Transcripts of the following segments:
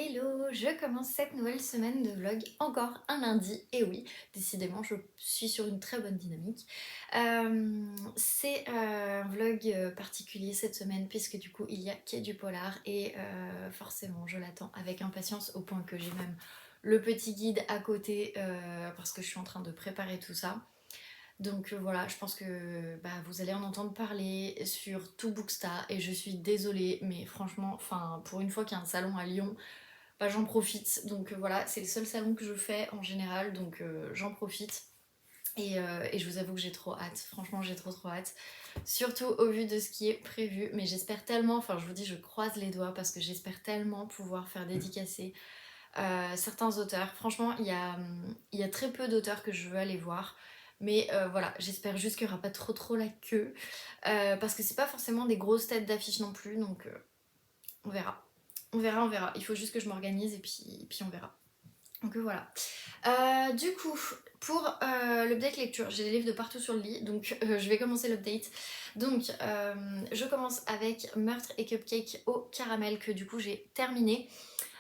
Hello, je commence cette nouvelle semaine de vlog, encore un lundi, et oui, décidément je suis sur une très bonne dynamique. C'est un vlog particulier cette semaine puisque du coup il y a Quai du Polar et forcément je l'attends avec impatience au point que j'ai même le petit guide à côté parce que je suis en train de préparer tout ça. Donc voilà, je pense que vous allez en entendre parler sur tout Booksta et je suis désolée mais franchement, pour une fois qu'il y a un salon à Lyon, j'en profite. Donc voilà, c'est le seul salon que je fais en général, donc j'en profite. Et je vous avoue que j'ai trop hâte, franchement j'ai trop hâte. Surtout au vu de ce qui est prévu, mais j'espère tellement, je vous dis je croise les doigts parce que j'espère tellement pouvoir faire dédicacer certains auteurs. Franchement il y a très peu d'auteurs que je veux aller voir. Mais voilà, j'espère juste qu'il n'y aura pas trop la queue. Parce que c'est pas forcément des grosses têtes d'affiche non plus, donc on verra. On verra. Il faut juste que je m'organise et puis on verra. Donc voilà. Du coup, pour l'update lecture, j'ai des livres de partout sur le lit, donc je vais commencer l'update. Donc, je commence avec Meurtre et Cupcake au caramel, que du coup j'ai terminé.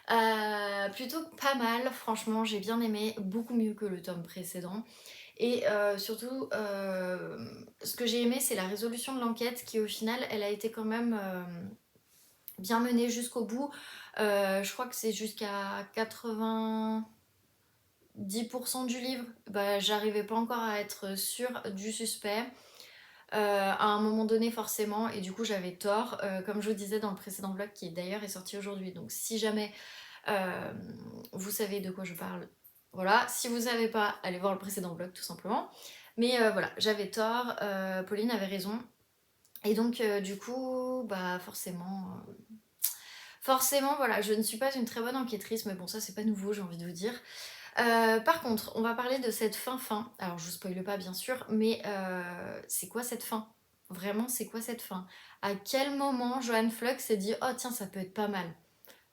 Plutôt pas mal, franchement, j'ai bien aimé, beaucoup mieux que le tome précédent. Et surtout, ce que j'ai aimé, c'est la résolution de l'enquête, qui au final, elle a été quand même bien menée jusqu'au bout. Je crois que c'est jusqu'à 90% du livre. J'arrivais pas encore à être sûre du suspect. À un moment donné forcément, et du coup j'avais tort, comme je vous disais dans le précédent vlog qui d'ailleurs est sorti aujourd'hui, donc si jamais euh, vous savez de quoi je parle, voilà, si vous savez pas, allez voir le précédent vlog tout simplement. Mais voilà, j'avais tort, Pauline avait raison, et donc du coup, forcément, voilà, je ne suis pas une très bonne enquêtrice, mais bon, ça c'est pas nouveau, j'ai envie de vous dire. Par contre, on va parler de cette fin. Alors, je vous spoile pas bien sûr, mais c'est quoi cette fin? Vraiment, c'est quoi cette fin? À quel moment Joanne Flux s'est dit oh tiens, ça peut être pas mal?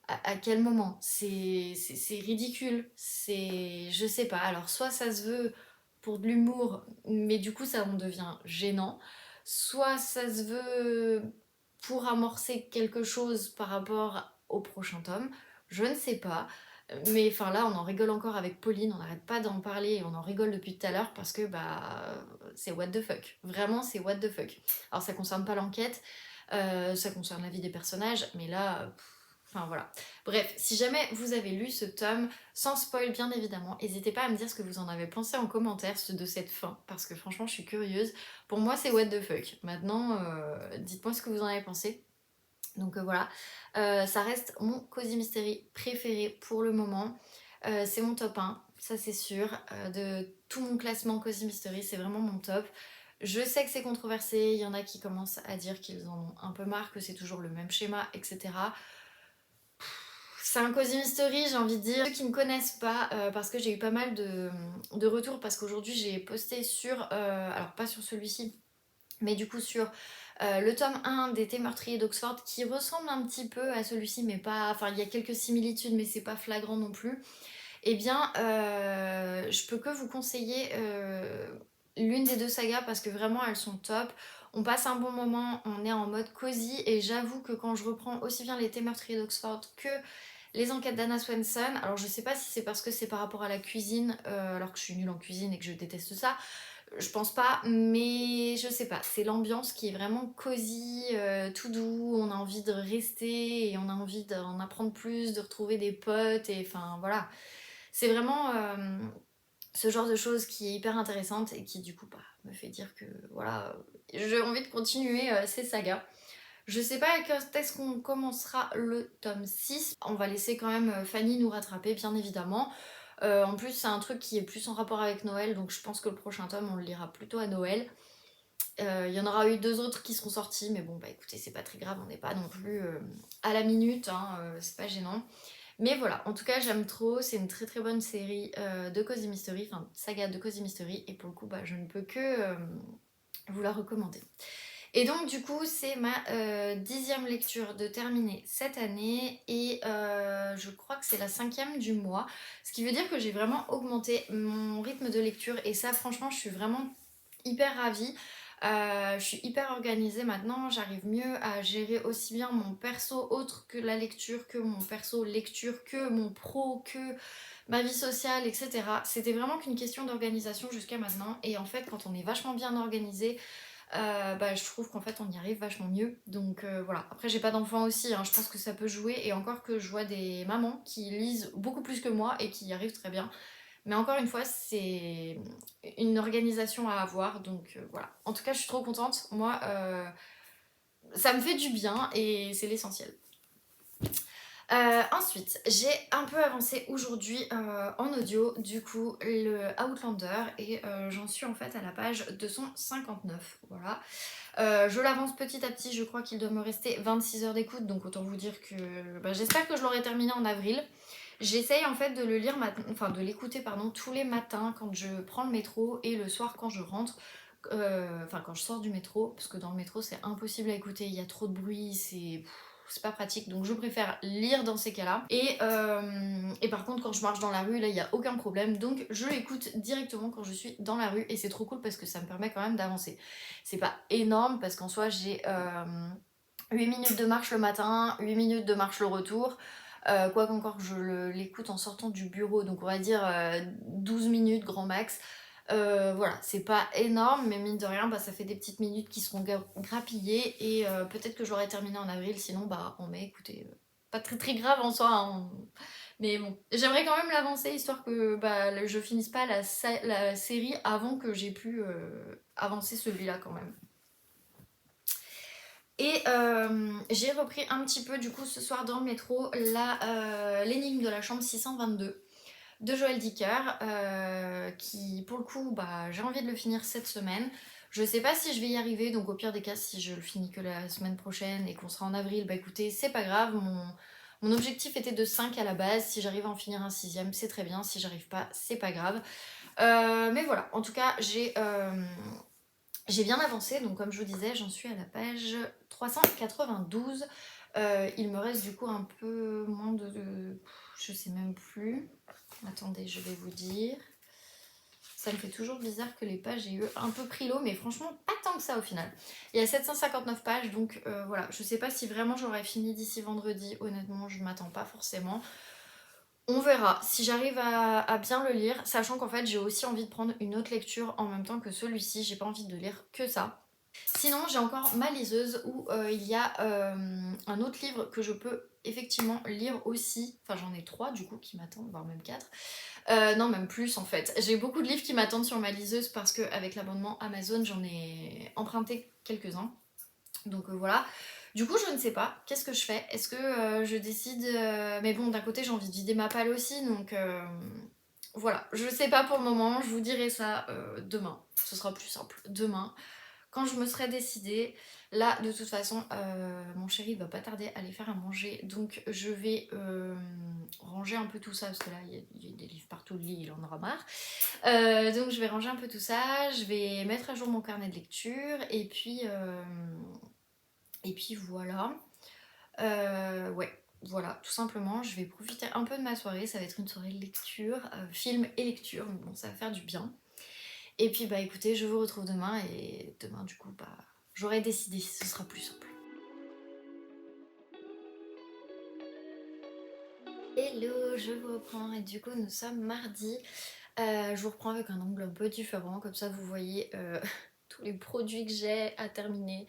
À quel moment? C'est ridicule. C'est. Je sais pas. Alors, soit ça se veut pour de l'humour, mais du coup, ça en devient gênant. Soit ça se veut pour amorcer quelque chose par rapport au prochain tome. Je ne sais pas. Mais là, on en rigole encore avec Pauline, on n'arrête pas d'en parler et on en rigole depuis tout à l'heure parce que c'est what the fuck. Vraiment, c'est what the fuck. Alors, ça concerne pas l'enquête, ça concerne la vie des personnages, mais là, voilà. Bref, si jamais vous avez lu ce tome, sans spoil bien évidemment, n'hésitez pas à me dire ce que vous en avez pensé en commentaire de cette fin, parce que franchement, je suis curieuse. Pour moi, c'est what the fuck. Maintenant, dites-moi ce que vous en avez pensé. Donc voilà, ça reste mon Cozy Mystery préféré pour le moment. C'est mon top 1, ça c'est sûr. De tout mon classement Cozy Mystery, c'est vraiment mon top. Je sais que c'est controversé, il y en a qui commencent à dire qu'ils en ont un peu marre, que c'est toujours le même schéma, etc. C'est un Cozy Mystery, j'ai envie de dire. Ceux qui ne connaissent pas, parce que j'ai eu pas mal de retours, parce qu'aujourd'hui j'ai posté sur, alors pas sur celui-ci, mais du coup sur le tome 1 d'été meurtrier d'Oxford qui ressemble un petit peu à celui-ci, mais pas. Enfin, il y a quelques similitudes, mais c'est pas flagrant non plus. Eh bien, je peux que vous conseiller l'une des deux sagas parce que vraiment elles sont top. On passe un bon moment, on est en mode cosy et j'avoue que quand je reprends aussi bien l'été meurtrier d'Oxford que les enquêtes d'Anna Swenson, alors je sais pas si c'est parce que c'est par rapport à la cuisine, alors que je suis nulle en cuisine et que je déteste ça, je pense pas, mais je sais pas, c'est l'ambiance qui est vraiment cosy, tout doux, on a envie de rester et on a envie d'en apprendre plus, de retrouver des potes et voilà. C'est vraiment ce genre de choses qui est hyper intéressante et qui du coup me fait dire que voilà, j'ai envie de continuer ces sagas. Je sais pas quand est-ce qu'on commencera le tome 6. On va laisser quand même Fanny nous rattraper, bien évidemment. En plus, c'est un truc qui est plus en rapport avec Noël, donc je pense que le prochain tome, on le lira plutôt à Noël. Il y en aura eu deux autres qui seront sortis, mais bon, écoutez, c'est pas très grave, on n'est pas non plus à la minute, hein, c'est pas gênant. Mais voilà, en tout cas, j'aime trop, c'est une très bonne série de Cozy Mystery, enfin, saga de Cozy Mystery, et pour le coup, je ne peux que vous la recommander. Et donc du coup c'est ma 10e lecture de terminer cette année et je crois que c'est la 5e du mois, ce qui veut dire que j'ai vraiment augmenté mon rythme de lecture et ça franchement je suis vraiment hyper ravie. Je suis hyper organisée maintenant, j'arrive mieux à gérer aussi bien mon perso autre que la lecture, que mon perso lecture, que mon pro, que ma vie sociale, etc. C'était vraiment qu'une question d'organisation jusqu'à maintenant. Et en fait, quand on est vachement bien organisé, bah, je trouve qu'en fait on y arrive vachement mieux. Donc voilà. Après, j'ai pas d'enfant aussi, hein, je pense que ça peut jouer. Et encore que je vois des mamans qui lisent beaucoup plus que moi et qui y arrivent très bien. Mais encore une fois, c'est une organisation à avoir, donc voilà. En tout cas, je suis trop contente. Moi, ça me fait du bien et c'est l'essentiel. Ensuite, j'ai un peu avancé aujourd'hui en audio, du coup, le Outlander, et j'en suis en fait à la page 259, voilà. Je l'avance petit à petit, je crois qu'il doit me rester 26 heures d'écoute, donc autant vous dire que bah, j'espère que je l'aurai terminé en avril. J'essaye en fait de le lire, enfin de l'écouter pardon, tous les matins quand je prends le métro et le soir quand je rentre, enfin quand je sors du métro, parce que dans le métro c'est impossible à écouter, il y a trop de bruit, c'est pas pratique, donc je préfère lire dans ces cas-là. Et par contre, quand je marche dans la rue, là, il n'y a aucun problème, donc je l'écoute directement quand je suis dans la rue, et c'est trop cool parce que ça me permet quand même d'avancer. C'est pas énorme, parce qu'en soi, j'ai 8 minutes de marche le matin, 8 minutes de marche le retour, quoi qu'encore je l'écoute en sortant du bureau, donc on va dire 12 minutes grand max. Voilà, c'est pas énorme, mais mine de rien, bah, ça fait des petites minutes qui seront grappillées, et peut-être que je l'aurai terminé en avril, sinon bah en mai, écoutez, pas très très grave en soi, hein. Mais bon, j'aimerais quand même l'avancer, histoire que bah, je finisse pas la série avant que j'ai pu avancer celui-là quand même. Et j'ai repris un petit peu du coup ce soir dans le métro l'énigme de la chambre 622 de Joël Dicker, qui pour le coup bah, j'ai envie de le finir cette semaine. Je sais pas si je vais y arriver, donc au pire des cas, si je le finis que la semaine prochaine et qu'on sera en avril, bah écoutez, c'est pas grave. Mon objectif était de 5 à la base, si j'arrive à en finir un sixième, c'est très bien, si j'arrive pas, c'est pas grave. Mais voilà, en tout cas, j'ai bien avancé, donc comme je vous disais, j'en suis à la page 392. Il me reste du coup un peu moins je sais même plus. Attendez, je vais vous dire. Ça me fait toujours bizarre que les pages aient eu un peu pris l'eau, mais franchement, pas tant que ça au final. Il y a 759 pages, donc voilà. Je sais pas si vraiment j'aurai fini d'ici vendredi. Honnêtement, je m'attends pas forcément. On verra si j'arrive à bien le lire, sachant qu'en fait, j'ai aussi envie de prendre une autre lecture en même temps que celui-ci. J'ai pas envie de lire que ça. Sinon, j'ai encore ma liseuse où il y a un autre livre que je peux effectivement lire aussi. Enfin, j'en ai 3 du coup qui m'attendent, voire même 4. Non, même plus en fait. J'ai beaucoup de livres qui m'attendent sur ma liseuse parce qu'avec l'abonnement Amazon, j'en ai emprunté quelques-uns. Donc voilà. Du coup, je ne sais pas. Qu'est-ce que je fais? Est-ce que je décide. Mais bon, d'un côté, j'ai envie de vider ma palle aussi. Donc voilà. Je sais pas pour le moment. Je vous dirai ça demain. Ce sera plus simple. Demain, quand je me serai décidée. Là, de toute façon, mon chéri va pas tarder à aller faire à manger, donc je vais ranger un peu tout ça, parce que là, il y a des livres partout, le lit, il en aura marre. Donc je vais ranger un peu tout ça, je vais mettre à jour mon carnet de lecture, et puis voilà. Ouais, voilà, tout simplement, je vais profiter un peu de ma soirée, ça va être une soirée de lecture, film et lecture, mais bon, ça va faire du bien. Et puis bah écoutez, je vous retrouve demain, et demain du coup bah j'aurai décidé, ce sera plus simple. Hello, je vous reprends, et du coup nous sommes mardi. Je vous reprends avec un angle un peu différent, comme ça vous voyez tous les produits que j'ai à terminer,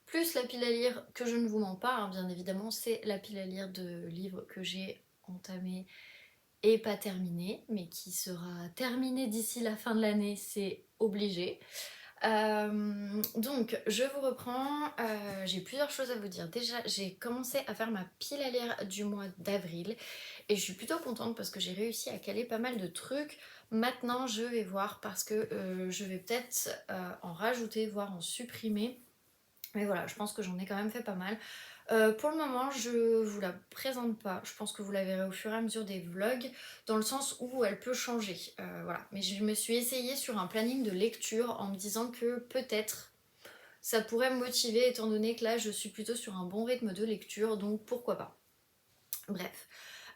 plus la pile à lire, que je ne vous mens pas, hein, bien évidemment, c'est la pile à lire de livres que j'ai entamé et pas terminé, mais qui sera terminé d'ici la fin de l'année, c'est obligé. Donc je vous reprends, j'ai plusieurs choses à vous dire. Déjà, j'ai commencé à faire ma pile à lire du mois d'avril et je suis plutôt contente parce que j'ai réussi à caler pas mal de trucs. Maintenant je vais voir, parce que je vais peut-être en rajouter, voire en supprimer. Mais voilà, je pense que j'en ai quand même fait pas mal. Pour le moment, je vous la présente pas. Je pense que vous la verrez au fur et à mesure des vlogs, dans le sens où elle peut changer. Voilà. Mais je me suis essayée sur un planning de lecture en me disant que peut-être ça pourrait me motiver, étant donné que là je suis plutôt sur un bon rythme de lecture, donc pourquoi pas. Bref.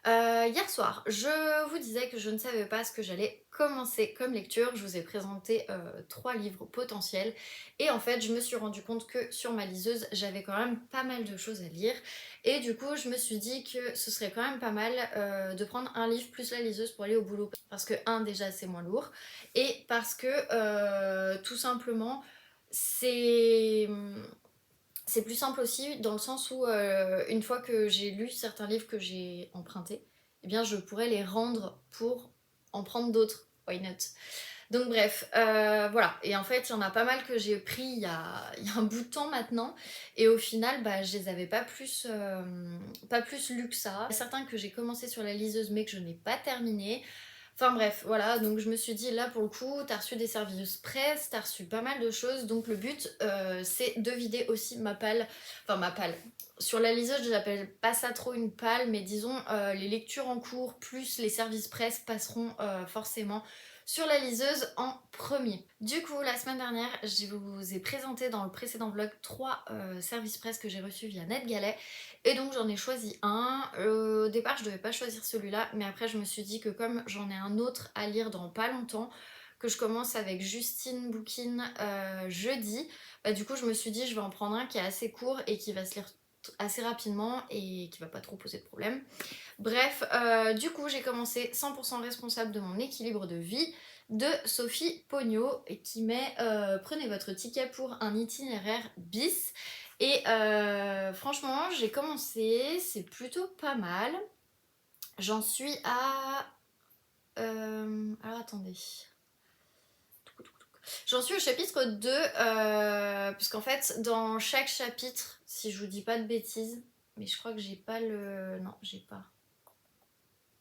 Hier soir, je vous disais que je ne savais pas ce que j'allais commencer comme lecture. Je vous ai présenté 3 livres potentiels et en fait, je me suis rendu compte que sur ma liseuse, j'avais quand même pas mal de choses à lire et du coup, je me suis dit que ce serait quand même pas mal de prendre un livre plus la liseuse pour aller au boulot parce que déjà, c'est moins lourd et parce que tout simplement, c'est c'est plus simple aussi dans le sens où une fois que j'ai lu certains livres que j'ai empruntés, eh bien je pourrais les rendre pour en prendre d'autres. Why not? Donc bref, voilà. Et en fait, il y en a pas mal que j'ai pris il y a un bout de temps maintenant. Et au final, bah, je les avais pas plus lus que ça. Certains que j'ai commencé sur la liseuse mais que je n'ai pas terminé. Enfin bref, voilà, donc je me suis dit là pour le coup, t'as reçu des services presse, t'as reçu pas mal de choses, donc le but c'est de vider aussi ma palle, enfin ma palle. Sur la liseuse, je n'appelle pas ça trop une palle, mais disons les lectures en cours plus les services presse passeront forcément sur la liseuse en premier. Du coup, la semaine dernière, je vous ai présenté dans le précédent vlog 3 services presse que j'ai reçus via NetGalley. Et donc j'en ai choisi un. Au départ, je devais pas choisir celui-là, mais après je me suis dit que comme j'en ai un autre à lire dans pas longtemps, que je commence avec Justine Bookin jeudi, bah du coup je me suis dit je vais en prendre un qui est assez court et qui va se lire assez rapidement et qui va pas trop poser de problème. Bref, du coup j'ai commencé 100% responsable de mon équilibre de vie de Sophie Pogno et qui met prenez votre ticket pour un itinéraire bis. Et franchement j'ai commencé, c'est plutôt pas mal. J'en suis à... alors attendez. J'en suis au chapitre 2, puisqu'en fait dans chaque chapitre, si je vous dis pas de bêtises, mais je crois que j'ai pas le... Non, j'ai pas.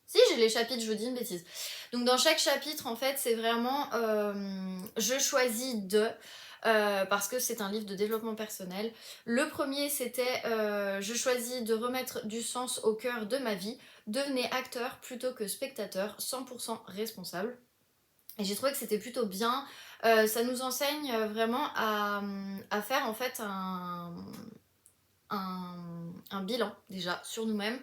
Si, j'ai les chapitres, je vous dis une bêtise. Donc dans chaque chapitre, en fait, c'est vraiment je choisis de parce que c'est un livre de développement personnel. Le premier, c'était je choisis de remettre du sens au cœur de ma vie. Devenez acteur plutôt que spectateur, 100% responsable. Et j'ai trouvé que c'était plutôt bien. Ça nous enseigne vraiment à faire en fait un bilan déjà sur nous-mêmes.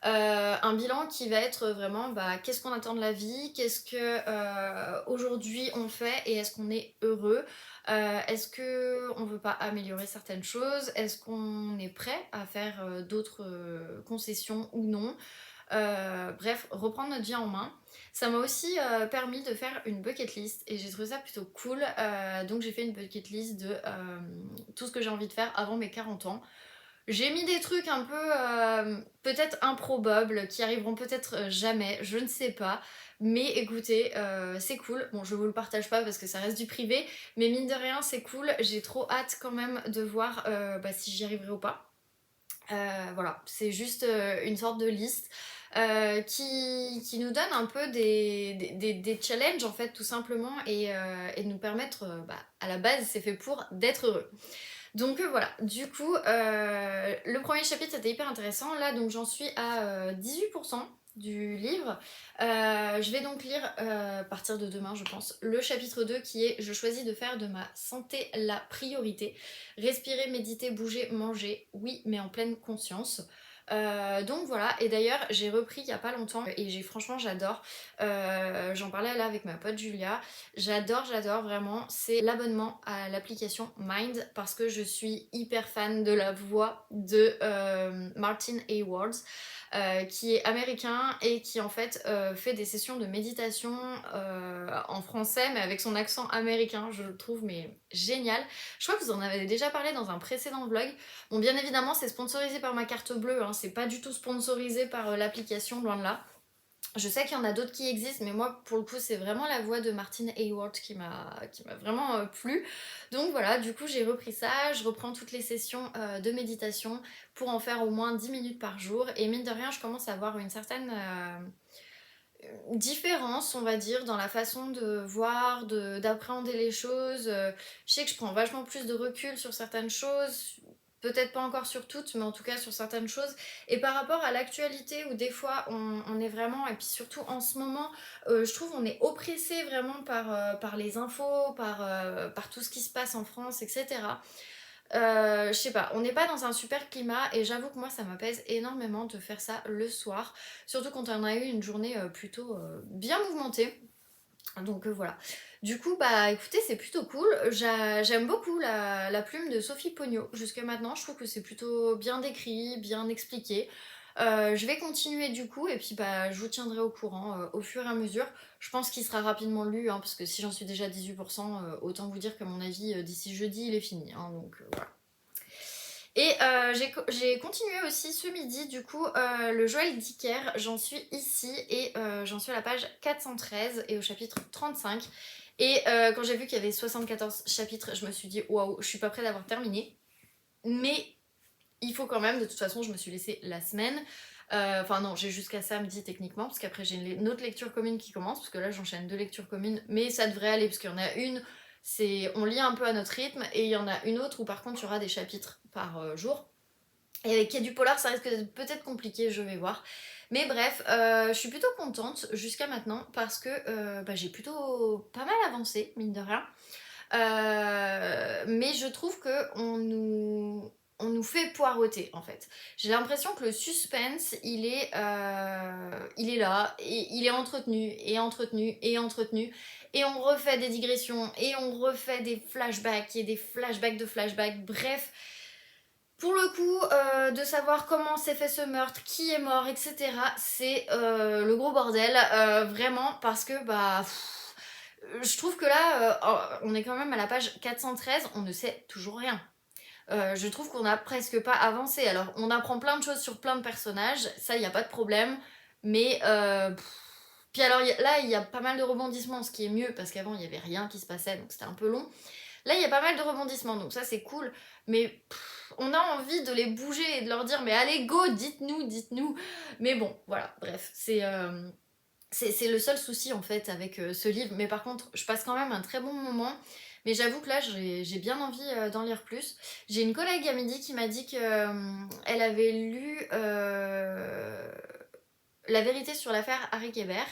Un bilan qui va être vraiment bah, qu'est-ce qu'on attend de la vie, qu'est-ce que aujourd'hui on fait et est-ce qu'on est heureux, est-ce qu'on veut pas améliorer certaines choses, est-ce qu'on est prêt à faire d'autres concessions ou non. Bref, reprendre notre vie en main. Ça m'a aussi permis de faire une bucket list et j'ai trouvé ça plutôt cool. Donc j'ai fait une bucket list de tout ce que j'ai envie de faire avant mes 40 ans. J'ai mis des trucs un peu peut-être improbables qui arriveront peut-être jamais, je ne sais pas. Mais écoutez, c'est cool. Bon, je vous le partage pas parce que ça reste du privé, mais mine de rien, c'est cool. J'ai trop hâte quand même de voir bah, si j'y arriverai ou pas. Voilà, c'est juste une sorte de liste qui nous donne un peu des challenges en fait tout simplement et de nous permettre, bah, à la base c'est fait pour d'être heureux. Donc voilà, du coup, le premier chapitre c'était hyper intéressant. Là, donc j'en suis à 18% du livre. Je vais donc lire à partir de demain, je pense, le chapitre 2 qui est je choisis de faire de ma santé la priorité. Respirer, méditer, bouger, manger, oui, mais en pleine conscience. Donc voilà, et d'ailleurs j'ai repris il y a pas longtemps et franchement j'adore. J'en parlais là avec ma pote Julia. J'adore vraiment, c'est l'abonnement à l'application Mind parce que je suis hyper fan de la voix de Martin Haworth. Qui est américain et qui en fait fait des sessions de méditation en français mais avec son accent américain, je le trouve mais génial. Je crois que vous en avez déjà parlé dans un précédent vlog. Bon, bien évidemment c'est sponsorisé par ma carte bleue, hein, c'est pas du tout sponsorisé par l'application, loin de là. Je sais qu'il y en a d'autres qui existent, mais moi, pour le coup, c'est vraiment la voix de Martin Haworth qui m'a vraiment plu. Donc voilà, du coup, j'ai repris ça. Je reprends toutes les sessions de méditation pour en faire au moins 10 minutes par jour. Et mine de rien, je commence à avoir une certaine différence, on va dire, dans la façon de voir, d'appréhender les choses. Je sais que je prends vachement plus de recul sur certaines choses. Peut-être pas encore sur toutes, mais en tout cas sur certaines choses. Et par rapport à l'actualité, où des fois on est vraiment, et puis surtout en ce moment, je trouve on est oppressé vraiment par les infos, par tout ce qui se passe en France, etc. Je sais pas, on n'est pas dans un super climat et j'avoue que moi ça m'apaise énormément de faire ça le soir, surtout quand on a eu une journée plutôt bien mouvementée. Donc voilà. Du coup, bah écoutez, c'est plutôt cool. J'aime beaucoup la plume de Sophie Pogno. Jusque maintenant, je trouve que c'est plutôt bien décrit, bien expliqué. Je vais continuer du coup, et puis bah je vous tiendrai au courant au fur et à mesure. Je pense qu'il sera rapidement lu, hein, parce que si j'en suis déjà à 18%, autant vous dire que mon avis d'ici jeudi il est fini, hein, donc voilà. Et j'ai continué aussi ce midi, du coup, le Joël Dicker. J'en suis ici et j'en suis à la page 413 et au chapitre 35. Et quand j'ai vu qu'il y avait 74 chapitres, je me suis dit waouh, je suis pas prête d'avoir terminé. Mais il faut quand même, de toute façon, je me suis laissé la semaine. Enfin, non, j'ai jusqu'à samedi techniquement, parce qu'après j'ai une autre lecture commune qui commence, parce que là j'enchaîne 2 lectures communes, mais ça devrait aller, parce qu'il y en a une, c'est on lit un peu à notre rythme, et il y en a une autre où par contre il y aura des chapitres par jour. Et avec Quai du Polar, ça risque d'être peut-être compliqué, je vais voir. Mais bref, je suis plutôt contente jusqu'à maintenant parce que bah, j'ai plutôt pas mal avancé, mine de rien. Mais je trouve que on nous fait poireauter en fait. J'ai l'impression que le suspense, il est là, et il est entretenu, et entretenu, et entretenu. Et on refait des digressions, et on refait des flashbacks, et des flashbacks de flashbacks. Bref, pour le coup, de savoir comment s'est fait ce meurtre, qui est mort, etc., c'est le gros bordel, vraiment, parce que bah. Je trouve que là, on est quand même à la page 413, on ne sait toujours rien. Je trouve qu'on a presque pas avancé. Alors, on apprend plein de choses sur plein de personnages, ça, il n'y a pas de problème, mais. Puis alors, là, il y a pas mal de rebondissements, ce qui est mieux, parce qu'avant, il n'y avait rien qui se passait, donc c'était un peu long. Là, il y a pas mal de rebondissements, donc ça, c'est cool, mais on a envie de les bouger et de leur dire, mais allez, go, dites-nous, dites-nous. Mais bon, voilà, bref, c'est le seul souci en fait avec ce livre, mais par contre je passe quand même un très bon moment. Mais j'avoue que là j'ai bien envie d'en lire plus. J'ai une collègue à midi qui m'a dit qu'elle avait lu La vérité sur l'affaire Harry Kéber.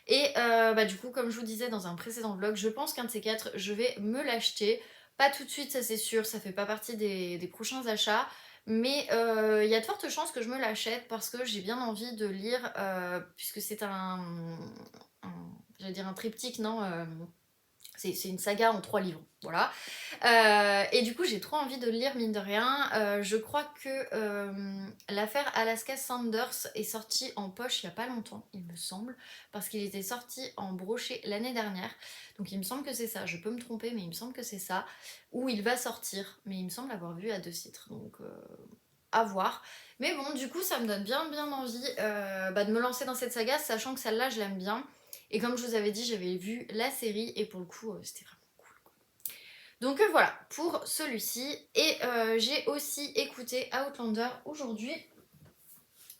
Et bah, du coup, comme je vous disais dans un précédent vlog, je pense qu'un de ces quatre, je vais me l'acheter. Pas tout de suite, ça c'est sûr, ça fait pas partie des prochains achats. Mais il y a de fortes chances que je me l'achète parce que j'ai bien envie de lire, puisque c'est j'allais dire un triptyque, non c'est une saga en 3 livres, voilà. Et du coup, j'ai trop envie de le lire, mine de rien. Je crois que l'affaire Alaska Sanders est sortie en poche il y a pas longtemps, il me semble, parce qu'il était sorti en brochet l'année dernière. Donc il me semble que c'est ça. Je peux me tromper, mais il me semble que c'est ça. Ou il va sortir, mais il me semble avoir vu à 2 titres. Donc à voir. Mais bon, du coup, ça me donne bien envie bah, de me lancer dans cette saga, sachant que celle-là, je l'aime bien. Et comme je vous avais dit, j'avais vu la série et pour le coup, c'était vraiment cool, quoi. Donc voilà, pour celui-ci. Et j'ai aussi écouté Outlander aujourd'hui.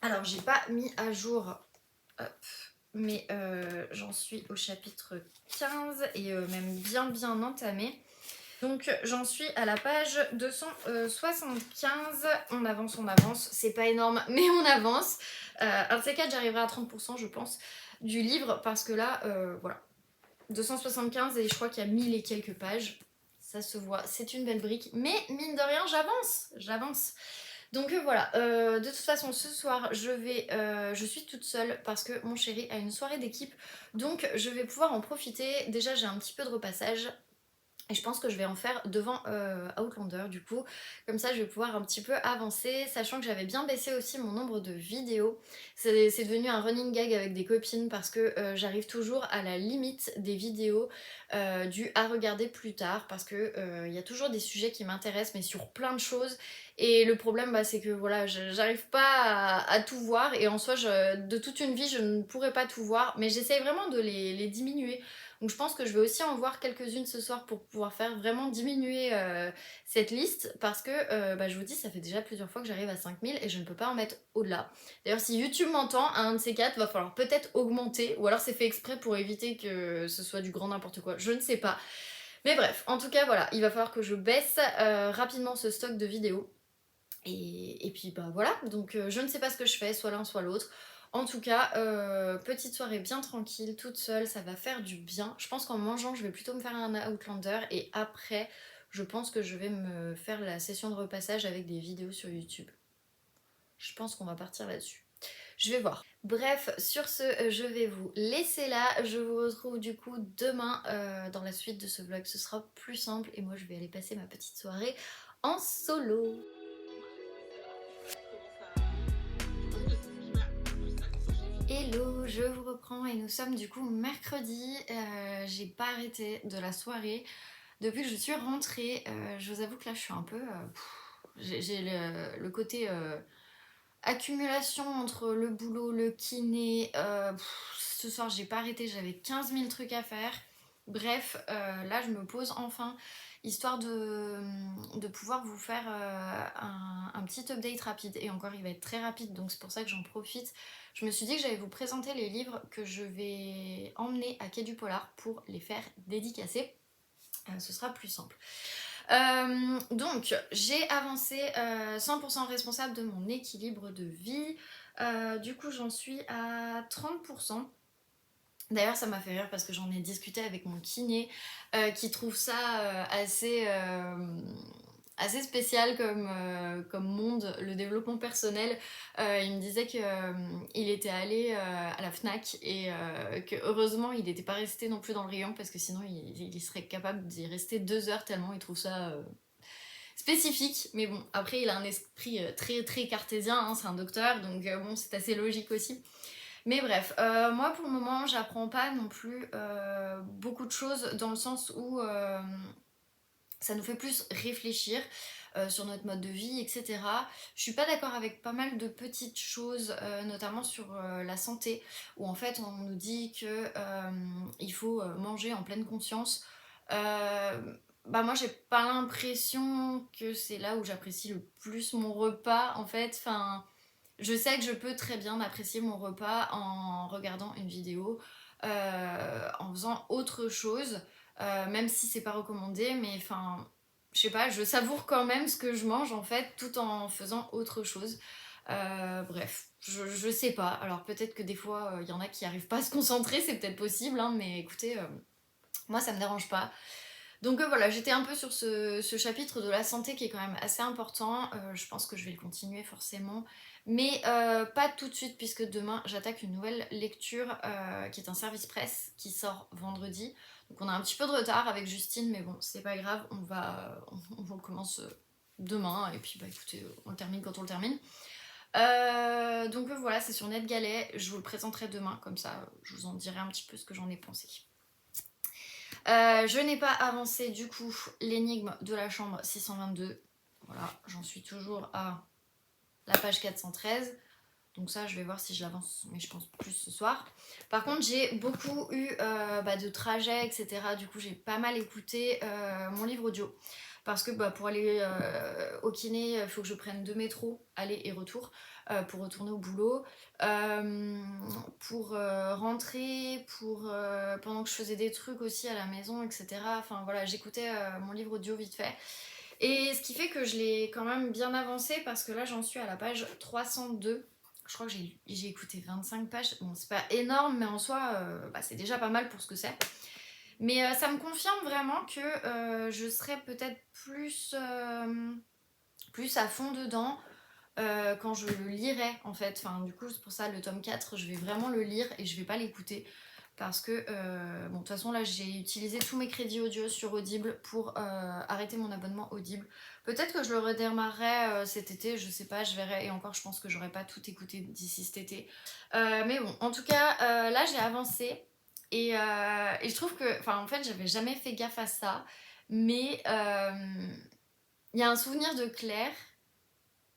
Alors, j'ai pas mis à jour, hop, mais j'en suis au chapitre 15 et même bien entamé. Donc j'en suis à la page 275. On avance. C'est pas énorme, mais on avance. Un de ces quatre, j'arriverai à 30%, je pense, du livre, parce que là, voilà. 275 et je crois qu'il y a 1000 et quelques pages. Ça se voit, c'est une belle brique. Mais mine de rien, j'avance. Donc voilà, de toute façon ce soir je suis toute seule parce que mon chéri a une soirée d'équipe, donc je vais pouvoir en profiter. Déjà j'ai un petit peu de repassage, et je pense que je vais en faire devant Outlander du coup. Comme ça je vais pouvoir un petit peu avancer, sachant que j'avais bien baissé aussi mon nombre de vidéos. C'est devenu un running gag avec des copines parce que j'arrive toujours à la limite des vidéos du à regarder plus tard. Parce que il y a toujours des sujets qui m'intéressent, mais sur plein de choses. Et le problème bah, c'est que voilà, j'arrive pas à tout voir. Et en soi de toute une vie je ne pourrais pas tout voir. Mais j'essaye vraiment de les diminuer. Donc je pense que je vais aussi en voir quelques-unes ce soir pour pouvoir faire vraiment diminuer cette liste, parce que bah, je vous dis, ça fait déjà plusieurs fois que j'arrive à 5000 et je ne peux pas en mettre au-delà. D'ailleurs, si YouTube m'entend, un de ces quatre va falloir peut-être augmenter, ou alors c'est fait exprès pour éviter que ce soit du grand n'importe quoi, je ne sais pas. Mais bref, en tout cas voilà, il va falloir que je baisse rapidement ce stock de vidéos. Et puis bah voilà, donc je ne sais pas ce que je fais, soit l'un soit l'autre. En tout cas, petite soirée bien tranquille, toute seule, ça va faire du bien. Je pense qu'en mangeant, je vais plutôt me faire un Outlander et après, je pense que je vais me faire la session de repassage avec des vidéos sur YouTube. Je pense qu'on va partir là-dessus. Je vais voir. Bref, sur ce, je vais vous laisser là. Je vous retrouve du coup demain dans la suite de ce vlog. Ce sera plus simple et moi je vais aller passer ma petite soirée en solo. Hello, je vous reprends et nous sommes du coup mercredi. J'ai pas arrêté de la soirée depuis que je suis rentrée. Je vous avoue que là je suis un peu... j'ai le côté accumulation entre le boulot, le kiné. Ce soir j'ai pas arrêté, j'avais 15 000 trucs à faire. Bref, là je me pose enfin, histoire de pouvoir vous faire un petit update rapide. Et encore il va être très rapide, donc c'est pour ça que j'en profite. Je me suis dit que j'allais vous présenter les livres que je vais emmener à Quai du Polar pour les faire dédicacer. Ce sera plus simple. Donc j'ai avancé 100% responsable de mon équilibre de vie. Du coup j'en suis à 30%. D'ailleurs ça m'a fait rire parce que j'en ai discuté avec mon kiné qui trouve ça assez spécial comme monde, le développement personnel. Il me disait qu'il était allé à la FNAC et que heureusement il n'était pas resté non plus dans le rayon parce que sinon il serait capable d'y rester 2 heures tellement il trouve ça spécifique. Mais bon, après il a un esprit très très cartésien, hein, c'est un docteur, donc bon c'est assez logique aussi. Mais bref, moi pour le moment j'apprends pas non plus beaucoup de choses dans le sens où ça nous fait plus réfléchir sur notre mode de vie, etc. Je suis pas d'accord avec pas mal de petites choses, notamment sur la santé, où en fait on nous dit que il faut manger en pleine conscience. Bah moi j'ai pas l'impression que c'est là où j'apprécie le plus mon repas en fait. Enfin, je sais que je peux très bien apprécier mon repas en regardant une vidéo, en faisant autre chose, même si c'est pas recommandé, mais enfin, je sais pas, je savoure quand même ce que je mange en fait, tout en faisant autre chose. Bref, je sais pas. Alors peut-être que des fois, il y en a qui arrivent pas à se concentrer, c'est peut-être possible, hein, mais écoutez, moi ça me dérange pas. Donc voilà, j'étais un peu sur ce chapitre de la santé qui est quand même assez important. Je pense que je vais le continuer forcément. Mais pas tout de suite puisque demain j'attaque une nouvelle lecture qui est un service presse qui sort vendredi. Donc on a un petit peu de retard avec Justine, mais bon, c'est pas grave, on commence demain et puis bah écoutez, on le termine quand on le termine. Donc voilà, c'est sur NetGalley, je vous le présenterai demain, comme ça je vous en dirai un petit peu ce que j'en ai pensé. Je n'ai pas avancé du coup l'énigme de la chambre 622. Voilà, j'en suis toujours à la page 413. Donc ça, je vais voir si je l'avance, mais je pense plus ce soir. Par contre, j'ai beaucoup eu de trajets, etc. Du coup, j'ai pas mal écouté mon livre audio. Parce que pour aller au kiné, il faut que je prenne 2 métros, aller et retour, pour retourner au boulot. Pour rentrer, pendant que je faisais des trucs aussi à la maison, etc. Enfin voilà, j'écoutais mon livre audio vite fait. Et ce qui fait que je l'ai quand même bien avancé parce que là, j'en suis à la page 302. Je crois que j'ai écouté 25 pages. Bon, c'est pas énorme, mais en soi, c'est déjà pas mal pour ce que c'est. Mais ça me confirme vraiment que je serai peut-être plus à fond dedans quand je le lirai en fait. Enfin, du coup, c'est pour ça le tome 4, je vais vraiment le lire et je vais pas l'écouter. Parce que, bon, de toute façon, là, j'ai utilisé tous mes crédits audio sur Audible pour arrêter mon abonnement Audible. Peut-être que je le redémarrerai cet été, je sais pas, je verrai. Et encore, je pense que j'aurai pas tout écouté d'ici cet été. Mais bon, en tout cas, là, j'ai avancé. Et je trouve que, enfin, en fait, j'avais jamais fait gaffe à ça. Mais il y a un souvenir de Claire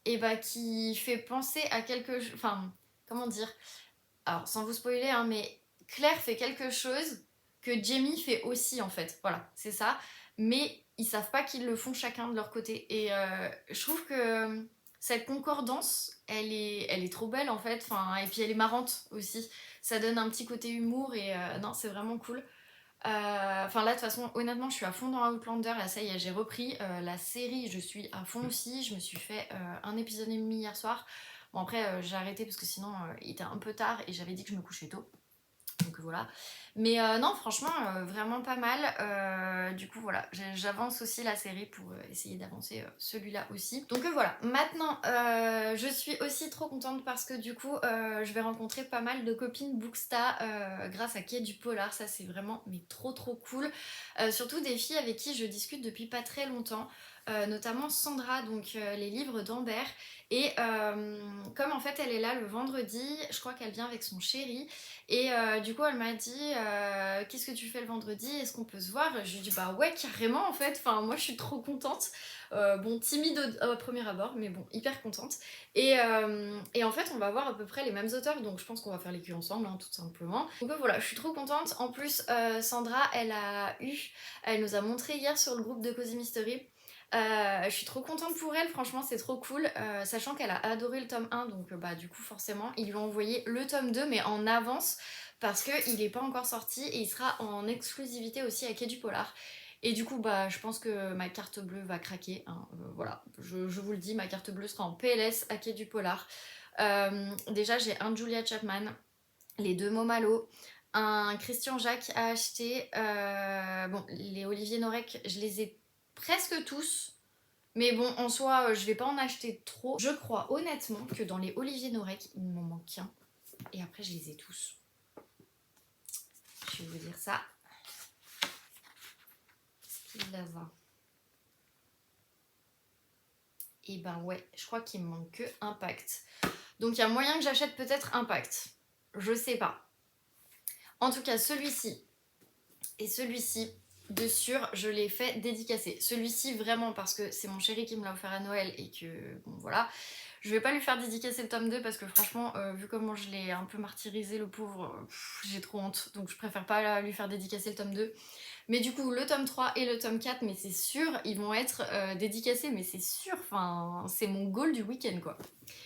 et qui fait penser à quelque chose. Enfin, comment dire? Alors, sans vous spoiler, hein, mais Claire fait quelque chose que Jamie fait aussi, en fait. Voilà, c'est ça. Mais ils savent pas qu'ils le font chacun de leur côté. Et je trouve que cette concordance, elle est trop belle, en fait. Enfin, et puis elle est marrante aussi. Ça donne un petit côté humour et non, c'est vraiment cool. Enfin là de toute façon honnêtement je suis à fond dans Outlander, là ça y est j'ai repris la série, je suis à fond aussi, je me suis fait un épisode et demi hier soir. Bon après j'ai arrêté parce que sinon il était un peu tard et j'avais dit que je me couchais tôt. Donc voilà. Mais non, franchement, vraiment pas mal. Du coup, voilà, j'avance aussi la série pour essayer d'avancer celui-là aussi. Donc voilà, maintenant, je suis aussi trop contente parce que du coup, je vais rencontrer pas mal de copines Booksta grâce à Quai du Polar. Ça, c'est vraiment mais trop trop cool. Surtout des filles avec qui je discute depuis pas très longtemps. Notamment Sandra, donc les livres d'Amber. Et comme en fait elle est là le vendredi, je crois qu'elle vient avec son chéri. Et du coup elle m'a dit qu'est-ce que tu fais le vendredi, est-ce qu'on peut se voir? Je lui ai dit bah ouais carrément en fait, enfin moi je suis trop contente. Bon timide au premier abord mais bon hyper contente. Et en fait on va voir à peu près les mêmes auteurs donc je pense qu'on va faire les culs ensemble hein, tout simplement. Donc voilà je suis trop contente. En plus Sandra elle nous a montré hier sur le groupe de Cozy Mystery. Je suis trop contente pour elle, franchement c'est trop cool, sachant qu'elle a adoré le tome 1, donc bah du coup forcément ils lui ont envoyé le tome 2 mais en avance parce qu'il n'est pas encore sorti et il sera en exclusivité aussi à Quai du Polar. Et du coup bah je pense que ma carte bleue va craquer, hein, voilà, je vous le dis, ma carte bleue sera en PLS à Quai du Polar. Déjà j'ai un Julia Chapman, les deux Momalo, un Christian Jacques à acheter. Bon, les Olivier Norek, je les ai presque tous. Mais bon, en soi, je vais pas en acheter trop. Je crois honnêtement que dans les Olivier Norek, il m'en manque qu'un. Et après, je les ai tous. Je vais vous dire ça. Est-ce qu'il la va? Et ben ouais, je crois qu'il me manque que Impact. Donc il y a moyen que j'achète peut-être Impact. Je sais pas. En tout cas, celui-ci et celui-ci, de sûr, je l'ai fait dédicacer. Celui-ci, vraiment, parce que c'est mon chéri qui me l'a offert à Noël et que, bon, voilà. Je vais pas lui faire dédicacer le tome 2 parce que franchement, vu comment je l'ai un peu martyrisé, le pauvre, j'ai trop honte. Donc je préfère pas lui faire dédicacer le tome 2. Mais du coup, le tome 3 et le tome 4, mais c'est sûr, ils vont être dédicacés, mais c'est sûr. Enfin, c'est mon goal du week-end, quoi.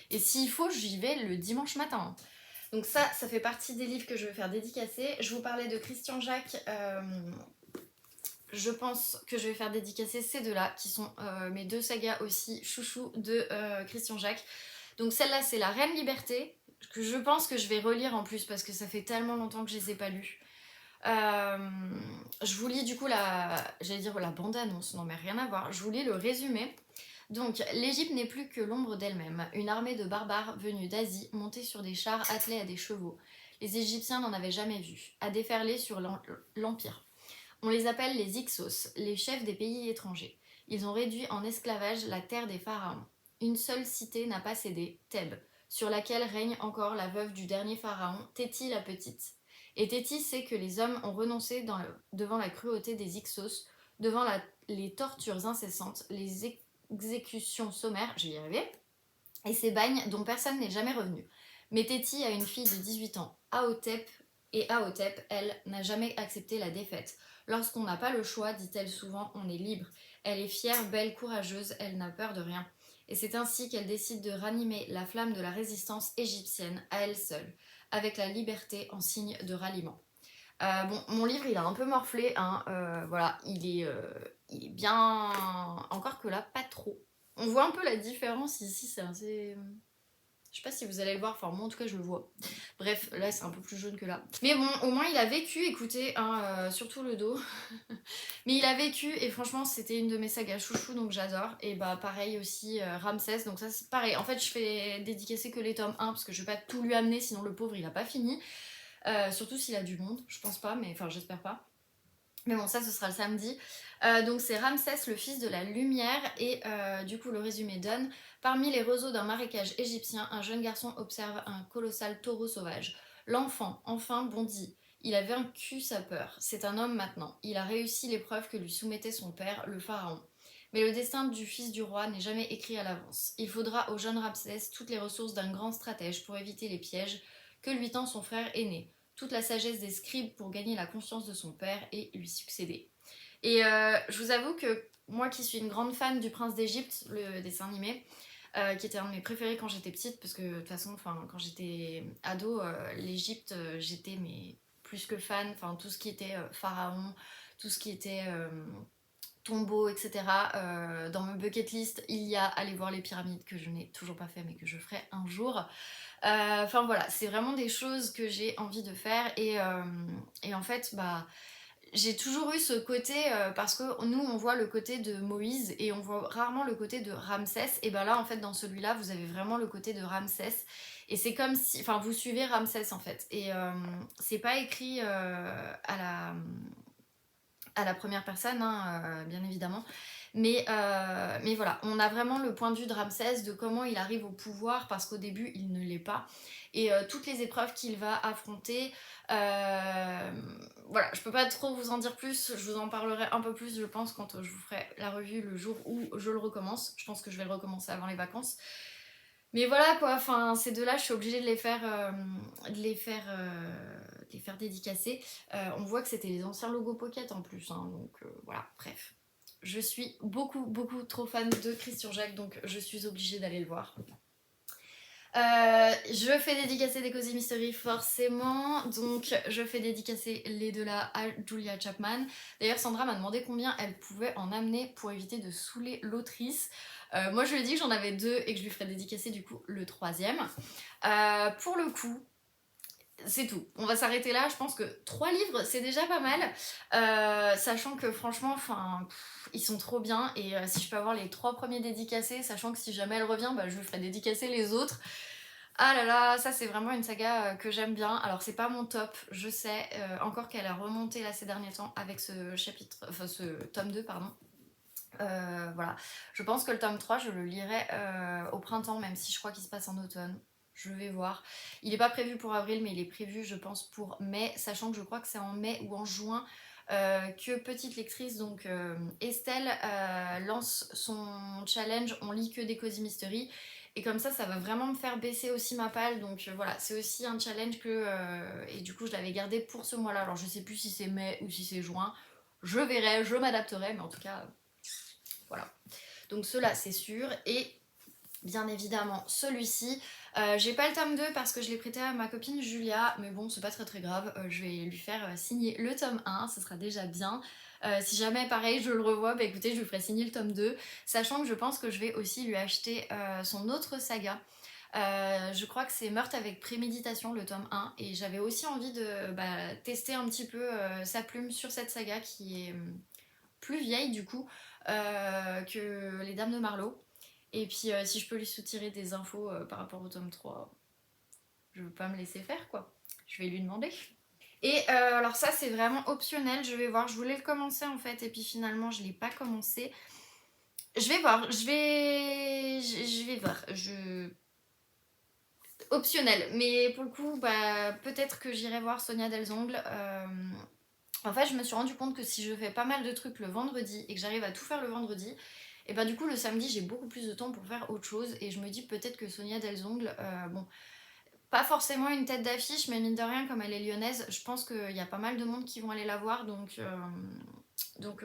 Et s'il faut, j'y vais le dimanche matin. Donc ça fait partie des livres que je vais faire dédicacer. Je vous parlais de Christian Jacques. Je pense que je vais faire dédicacer ces deux-là, qui sont mes deux sagas aussi chouchou de Christian Jacques. Donc celle-là, c'est La Reine Liberté, que je pense que je vais relire en plus, parce que ça fait tellement longtemps que je les ai pas lus. Je vous lis du coup j'allais dire la bande-annonce, non mais rien à voir. Je vous lis le résumé. Donc, l'Égypte n'est plus que l'ombre d'elle-même, une armée de barbares venus d'Asie, montés sur des chars attelés à des chevaux. Les Égyptiens n'en avaient jamais vu, à déferler sur l'Empire. On les appelle les Hyksos, les chefs des pays étrangers. Ils ont réduit en esclavage la terre des pharaons. Une seule cité n'a pas cédé, Thèbes, sur laquelle règne encore la veuve du dernier pharaon, Téti la petite. Et Téti sait que les hommes ont renoncé devant la cruauté des Hyksos, devant les tortures incessantes, les exécutions sommaires, je vais y arriver, et ces bagnes dont personne n'est jamais revenu. Mais Téti a une fille de 18 ans, Aotep, et Aotep, elle, n'a jamais accepté la défaite. Lorsqu'on n'a pas le choix, dit-elle souvent, on est libre. Elle est fière, belle, courageuse, elle n'a peur de rien. Et c'est ainsi qu'elle décide de ranimer la flamme de la résistance égyptienne à elle seule, avec la liberté en signe de ralliement. Bon, mon livre, il a un peu morflé, hein, voilà, il est bien... Encore que là, pas trop. On voit un peu la différence ici, c'est assez... Je sais pas si vous allez le voir, enfin moi en tout cas je le vois. Bref, là c'est un peu plus jaune que là. Mais bon, au moins il a vécu, écoutez, hein, surtout le dos. Mais il a vécu et franchement c'était une de mes sagas chouchou donc j'adore. Et bah pareil aussi Ramsès, donc ça c'est pareil. En fait je fais dédicacer que les tomes 1 parce que je vais pas tout lui amener sinon le pauvre il a pas fini. Surtout s'il a du monde, je pense pas, mais enfin j'espère pas. Mais bon, ça ce sera le samedi. Donc c'est Ramsès, le fils de la lumière, et du coup le résumé donne: parmi les roseaux d'un marécage égyptien, un jeune garçon observe un colossal taureau sauvage. L'enfant, enfin, bondit. Il a vaincu sa peur. C'est un homme maintenant. Il a réussi l'épreuve que lui soumettait son père, le pharaon. Mais le destin du fils du roi n'est jamais écrit à l'avance. Il faudra au jeune Ramsès toutes les ressources d'un grand stratège pour éviter les pièges que lui tend son frère aîné, toute la sagesse des scribes pour gagner la confiance de son père et lui succéder. Et je vous avoue que moi qui suis une grande fan du Prince d'Égypte, le dessin animé, qui était un de mes préférés quand j'étais petite, parce que de toute façon, quand j'étais ado, l'Égypte, j'étais mais plus que fan, tout ce qui était pharaon, tout ce qui était tombeaux, etc. Dans mon bucket list, il y a aller voir les pyramides que je n'ai toujours pas fait mais que je ferai un jour. Enfin voilà, c'est vraiment des choses que j'ai envie de faire et en fait, bah, j'ai toujours eu ce côté, parce que nous on voit le côté de Moïse et on voit rarement le côté de Ramsès, et ben là en fait dans celui-là vous avez vraiment le côté de Ramsès et c'est comme si, enfin vous suivez Ramsès en fait et c'est pas écrit à la première personne, hein, bien évidemment. Mais voilà, on a vraiment le point de vue de Ramsès, de comment il arrive au pouvoir, parce qu'au début, il ne l'est pas. Et toutes les épreuves qu'il va affronter, voilà, je peux pas trop vous en dire plus, je vous en parlerai un peu plus, je pense, quand je vous ferai la revue le jour où je le recommence. Je pense que je vais le recommencer avant les vacances. Mais voilà quoi, enfin ces deux-là, je suis obligée de les faire dédicacer. On voit que c'était les anciens logos Pocket en plus, hein, donc voilà, bref. Je suis beaucoup trop fan de Christian Jacques, donc je suis obligée d'aller le voir. Je fais dédicacer des Cozy Mystery forcément, donc je fais dédicacer les deux là à Julia Chapman. D'ailleurs Sandra m'a demandé combien elle pouvait en amener pour éviter de saouler l'autrice. Moi je lui ai dit que j'en avais deux et que je lui ferais dédicacer du coup le troisième. Pour le coup, c'est tout. On va s'arrêter là. Je pense que 3 livres, c'est déjà pas mal. Sachant que franchement, ils sont trop bien. Et si je peux avoir les 3 premiers dédicacés, sachant que si jamais elle revient, bah, je lui ferai dédicacer les autres. Ah là là, ça c'est vraiment une saga que j'aime bien. Alors c'est pas mon top, je sais. Encore qu'elle a remonté là ces derniers temps avec ce chapitre, enfin ce tome 2, pardon. Voilà. Je pense que le tome 3, je le lirai au printemps, même si je crois qu'il se passe en automne. Je vais voir. Il n'est pas prévu pour avril, mais il est prévu, je pense, pour mai, sachant que je crois que c'est en mai ou en juin que petite lectrice, donc Estelle, lance son challenge On lit que des Cozy Mystery. Et comme ça va vraiment me faire baisser aussi ma palle. Donc voilà, c'est aussi un challenge que... et du coup, je l'avais gardé pour ce mois-là. Alors je sais plus si c'est mai ou si c'est juin. Je verrai, je m'adapterai, mais en tout cas, voilà. Donc ceux-là, c'est sûr. Et bien évidemment celui-ci. J'ai pas le tome 2 parce que je l'ai prêté à ma copine Julia, mais bon c'est pas très grave, je vais lui faire signer le tome 1, ce sera déjà bien. Si jamais pareil je le revois, bah écoutez je lui ferai signer le tome 2, sachant que je pense que je vais aussi lui acheter son autre saga. Je crois que c'est Meurtre avec préméditation, le tome 1, et j'avais aussi envie de tester un petit peu sa plume sur cette saga qui est plus vieille du coup que Les Dames de Marlowe. Et puis si je peux lui soutirer des infos par rapport au tome 3, je veux pas me laisser faire quoi. Je vais lui demander. Et alors ça c'est vraiment optionnel, je vais voir. Je voulais le commencer en fait et puis finalement je l'ai pas commencé. Je vais voir, je vais voir. Optionnel, mais pour le coup, peut-être que j'irai voir Sonia Delzongle. En fait, je me suis rendu compte que si je fais pas mal de trucs le vendredi et que j'arrive à tout faire le vendredi, et bah du coup le samedi j'ai beaucoup plus de temps pour faire autre chose et je me dis peut-être que Sonia Delzongle, bon, pas forcément une tête d'affiche, mais mine de rien comme elle est lyonnaise, je pense qu'il y a pas mal de monde qui vont aller la voir, donc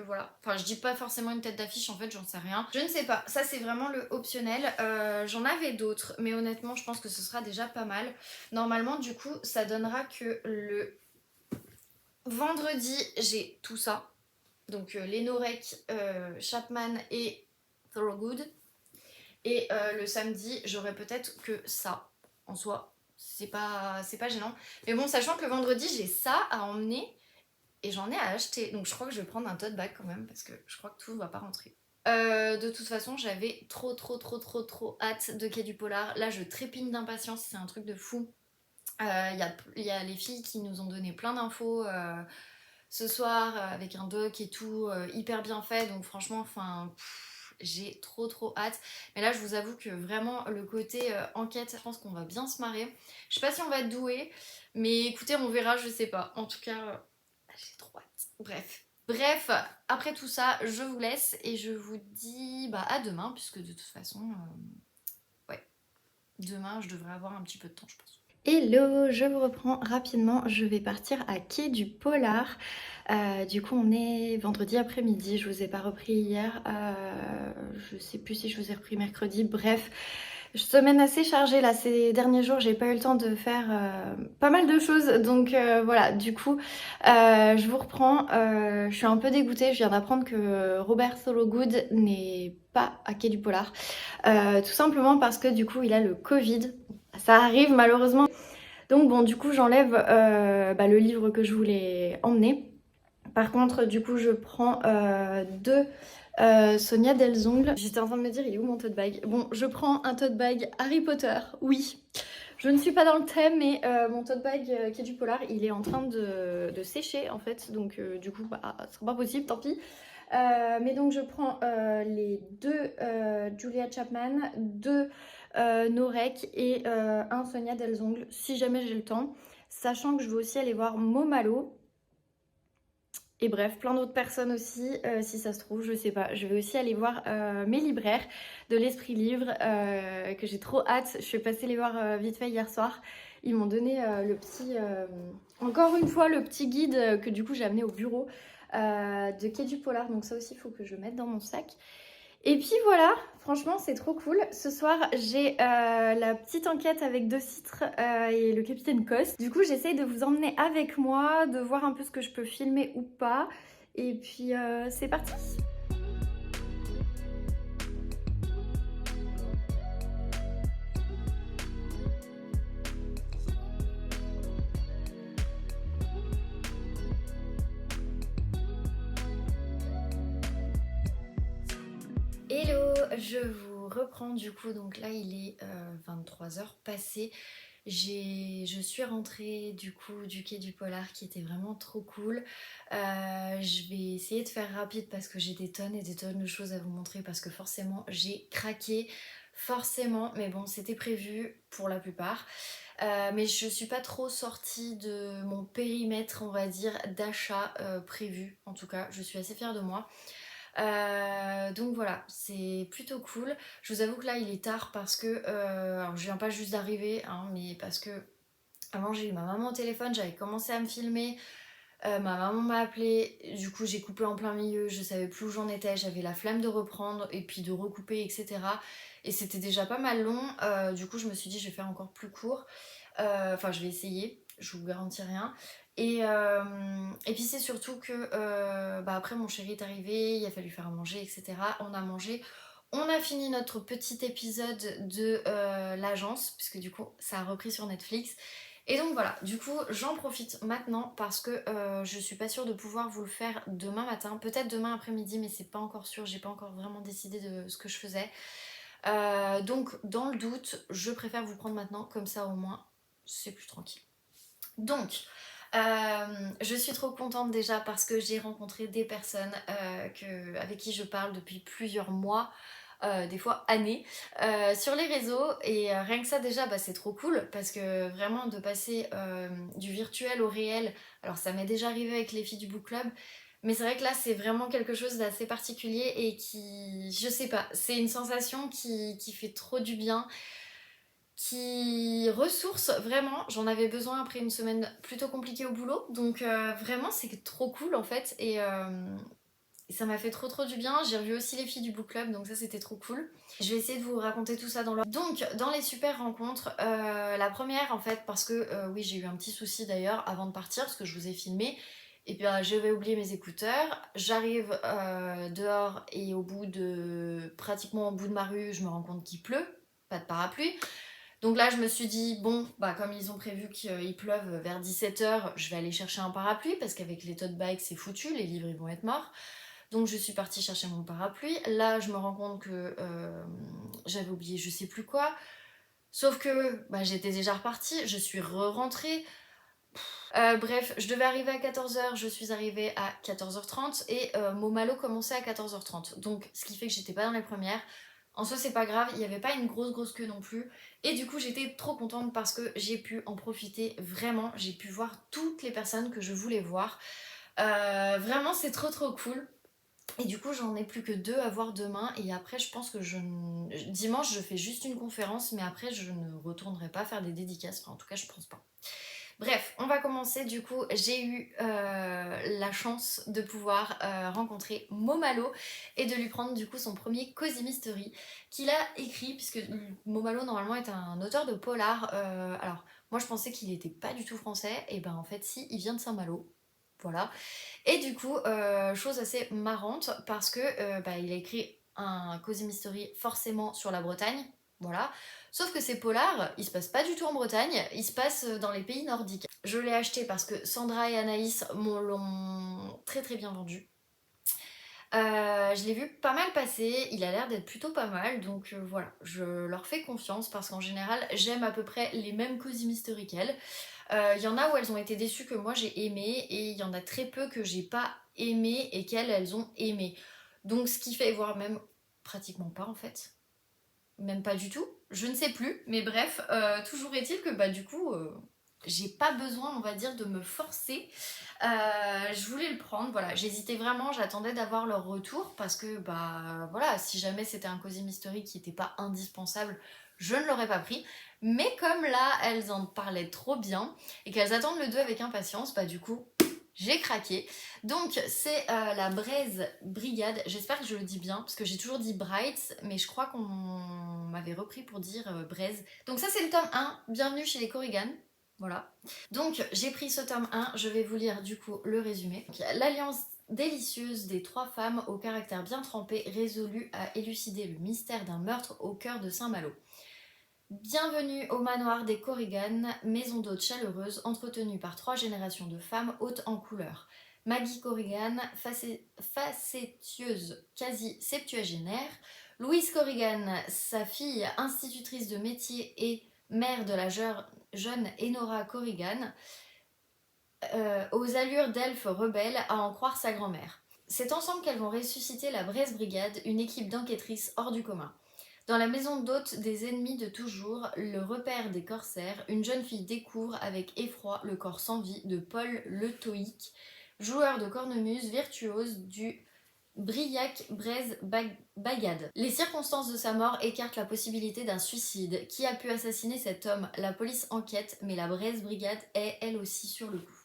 voilà. Enfin je dis pas forcément une tête d'affiche, en fait j'en sais rien. Je ne sais pas, ça c'est vraiment le optionnel. J'en avais d'autres, mais honnêtement je pense que ce sera déjà pas mal. Normalement du coup ça donnera que le vendredi j'ai tout ça. Donc Lenorec, Chapman et Thorogood. Et le samedi, j'aurai peut-être que ça. En soi, c'est pas gênant. Mais bon, sachant que le vendredi, j'ai ça à emmener et j'en ai à acheter. Donc je crois que je vais prendre un tote bag quand même parce que je crois que tout va pas rentrer. De toute façon, j'avais trop hâte de Quai du Polar. Là, je trépigne d'impatience, c'est un truc de fou. Il y a les filles qui nous ont donné plein d'infos ce soir avec un doc et tout, hyper bien fait. Donc franchement, j'ai trop hâte. Mais là, je vous avoue que vraiment, le côté enquête, je pense qu'on va bien se marrer. Je sais pas si on va être doué, mais écoutez, on verra, je sais pas. En tout cas, j'ai trop hâte. Bref, après tout ça, je vous laisse et je vous dis à demain, puisque de toute façon, ouais, demain, je devrais avoir un petit peu de temps, je pense. Hello, je vous reprends rapidement, je vais partir à Quai du Polar. Du coup on est vendredi après-midi, je vous ai pas repris hier, je sais plus si je vous ai repris mercredi, bref. Semaine assez chargée là ces derniers jours, j'ai pas eu le temps de faire pas mal de choses donc voilà du coup je vous reprends. Je suis un peu dégoûtée, je viens d'apprendre que Robert Sologood n'est pas à Quai du Polar. Tout simplement parce que du coup il a le Covid. Ça arrive malheureusement. Donc bon du coup j'enlève le livre que je voulais emmener. Par contre, du coup, je prends deux Sonia Delzongle. J'étais en train de me dire, il est où mon tote bag? Bon, je prends un tote bag Harry Potter, oui. Je ne suis pas dans le thème, mais mon tote bag qui est du polar, il est en train de sécher en fait. Donc du coup, bah, ce sera pas possible, tant pis. Mais donc je prends les deux Julia Chapman, deux Norek et un Sonia Delzongle, si jamais j'ai le temps. Sachant que je vais aussi aller voir Momalo. Et bref, plein d'autres personnes aussi, si ça se trouve, je sais pas. Je vais aussi aller voir mes libraires de l'Esprit Livre, que j'ai trop hâte. Je suis passée les voir vite fait hier soir. Ils m'ont donné le petit, encore une fois, le petit guide que du coup j'ai amené au bureau de Quai du Polar. Donc ça aussi, il faut que je mette dans mon sac. Et puis voilà, franchement c'est trop cool. Ce soir j'ai la petite enquête avec deux citres et le capitaine Coste. Du coup j'essaye de vous emmener avec moi, de voir un peu ce que je peux filmer ou pas. Et puis c'est parti. Hello, je vous reprends du coup, donc là il est 23h passé. Je suis rentrée du coup du Quai du Polar qui était vraiment trop cool. Je vais essayer de faire rapide parce que j'ai des tonnes et des tonnes de choses à vous montrer parce que forcément j'ai craqué, forcément, mais bon c'était prévu pour la plupart. Mais je suis pas trop sortie de mon périmètre on va dire d'achat prévu, en tout cas je suis assez fière de moi. Donc voilà, c'est plutôt cool. Je vous avoue que là il est tard parce que alors je viens pas juste d'arriver hein, mais parce que avant j'ai eu ma maman au téléphone, j'avais commencé à me filmer, ma maman m'a appelé, du coup j'ai coupé en plein milieu, je savais plus où j'en étais, j'avais la flemme de reprendre et puis de recouper etc. Et c'était déjà pas mal long, du coup je me suis dit je vais faire encore plus court. Enfin je vais essayer, je vous garantis rien. Et puis c'est surtout que après mon chéri est arrivé, il a fallu faire à manger, etc. On a mangé, on a fini notre petit épisode de l'agence, puisque du coup ça a repris sur Netflix. Et donc voilà, du coup j'en profite maintenant parce que je suis pas sûre de pouvoir vous le faire demain matin, peut-être demain après-midi, mais c'est pas encore sûr, j'ai pas encore vraiment décidé de ce que je faisais. Donc dans le doute, je préfère vous prendre maintenant, comme ça au moins c'est plus tranquille. Donc, je suis trop contente déjà parce que j'ai rencontré des personnes avec qui je parle depuis plusieurs mois, des fois années, sur les réseaux. Et rien que ça déjà, c'est trop cool parce que vraiment de passer du virtuel au réel, alors ça m'est déjà arrivé avec les filles du book club, mais c'est vrai que là c'est vraiment quelque chose d'assez particulier et qui, je sais pas, c'est une sensation qui fait trop du bien, qui ressource vraiment. J'en avais besoin après une semaine plutôt compliquée au boulot, donc vraiment c'est trop cool en fait. Et ça m'a fait trop du bien. J'ai revu aussi les filles du book club, donc ça c'était trop cool. Je vais essayer de vous raconter tout ça dans l'ordre. Donc dans les super rencontres, la première en fait parce que oui j'ai eu un petit souci d'ailleurs avant de partir parce que je vous ai filmé. Et puis j'avais oublié mes écouteurs, j'arrive dehors et pratiquement au bout de ma rue, je me rends compte qu'il pleut, pas de parapluie. Donc là, je me suis dit, bon, comme ils ont prévu qu'il pleuve vers 17h, je vais aller chercher un parapluie parce qu'avec les tote bags, c'est foutu, les livres ils vont être morts. Donc je suis partie chercher mon parapluie. Là, je me rends compte que j'avais oublié je sais plus quoi. Sauf que j'étais déjà repartie, je suis re-rentrée. Bref, je devais arriver à 14h, je suis arrivée à 14h30 et mon malo commençait à 14h30. Donc ce qui fait que j'étais pas dans les premières. En soi c'est pas grave, il n'y avait pas une grosse queue non plus. Et du coup j'étais trop contente parce que j'ai pu en profiter vraiment. J'ai pu voir toutes les personnes que je voulais voir. Vraiment c'est trop cool. Et du coup j'en ai plus que 2 à voir demain. Et après je pense que dimanche je fais juste une conférence. Mais après je ne retournerai pas faire des dédicaces. Enfin en tout cas je pense pas. Bref, on va commencer du coup. J'ai eu la chance de pouvoir rencontrer Momalo et de lui prendre du coup son premier Cozy Mystery qu'il a écrit, puisque Momalo normalement est un auteur de polar. Alors moi je pensais qu'il était pas du tout français, et ben en fait si, il vient de Saint-Malo. Voilà. Et du coup, chose assez marrante, parce que bah, il a écrit un Cozy Mystery forcément sur la Bretagne, voilà. Sauf que ces polars, ils se passent pas du tout en Bretagne, ils se passent dans les pays nordiques. Je l'ai acheté parce que Sandra et Anaïs l'ont très très bien vendu. Je l'ai vu pas mal passer, il a l'air d'être plutôt pas mal, donc voilà, je leur fais confiance parce qu'en général, j'aime à peu près les mêmes Cozy Mystery qu'elles. Il y en a où elles ont été déçues que moi j'ai aimé, et il y en a très peu que j'ai pas aimé et qu'elles, elles ont aimé. Donc ce qui fait, voire même pratiquement pas en fait, même pas du tout, je ne sais plus, mais bref, toujours est-il que bah du coup, j'ai pas besoin, on va dire, de me forcer. Je voulais le prendre, voilà, j'hésitais vraiment, j'attendais d'avoir leur retour parce que bah voilà, si jamais c'était un Cozy Mystery qui n'était pas indispensable, je ne l'aurais pas pris. Mais comme là, elles en parlaient trop bien et qu'elles attendent le 2 avec impatience, bah du coup, j'ai craqué. Donc c'est la Braise Brigade, j'espère que je le dis bien, parce que j'ai toujours dit Brights, mais je crois qu'on m'avait repris pour dire Braise. Donc ça c'est le tome 1, bienvenue chez les Corrigan, voilà. Donc j'ai pris ce tome 1, je vais vous lire du coup le résumé. L'alliance délicieuse des trois femmes au caractère bien trempé, résolues à élucider le mystère d'un meurtre au cœur de Saint-Malo. Bienvenue au manoir des Corrigan, maison d'hôtes chaleureuse entretenue par 3 générations de femmes hautes en couleur. Maggie Corrigan, facétieuse, quasi septuagénaire. Louise Corrigan, sa fille institutrice de métier et mère de la jeune Enora Corrigan, aux allures d'elfe rebelle à en croire sa grand-mère. C'est ensemble qu'elles vont ressusciter la Braise Brigade, une équipe d'enquêtrices hors du commun. Dans la maison d'hôte des ennemis de toujours, le repère des corsaires, une jeune fille découvre avec effroi le corps sans vie de Paul le Toïque, joueur de cornemuse virtuose du Briac Braise Bagad. Les circonstances de sa mort écartent la possibilité d'un suicide. Qui a pu assassiner cet homme? La police enquête, mais la Braise Brigade est elle aussi sur le coup.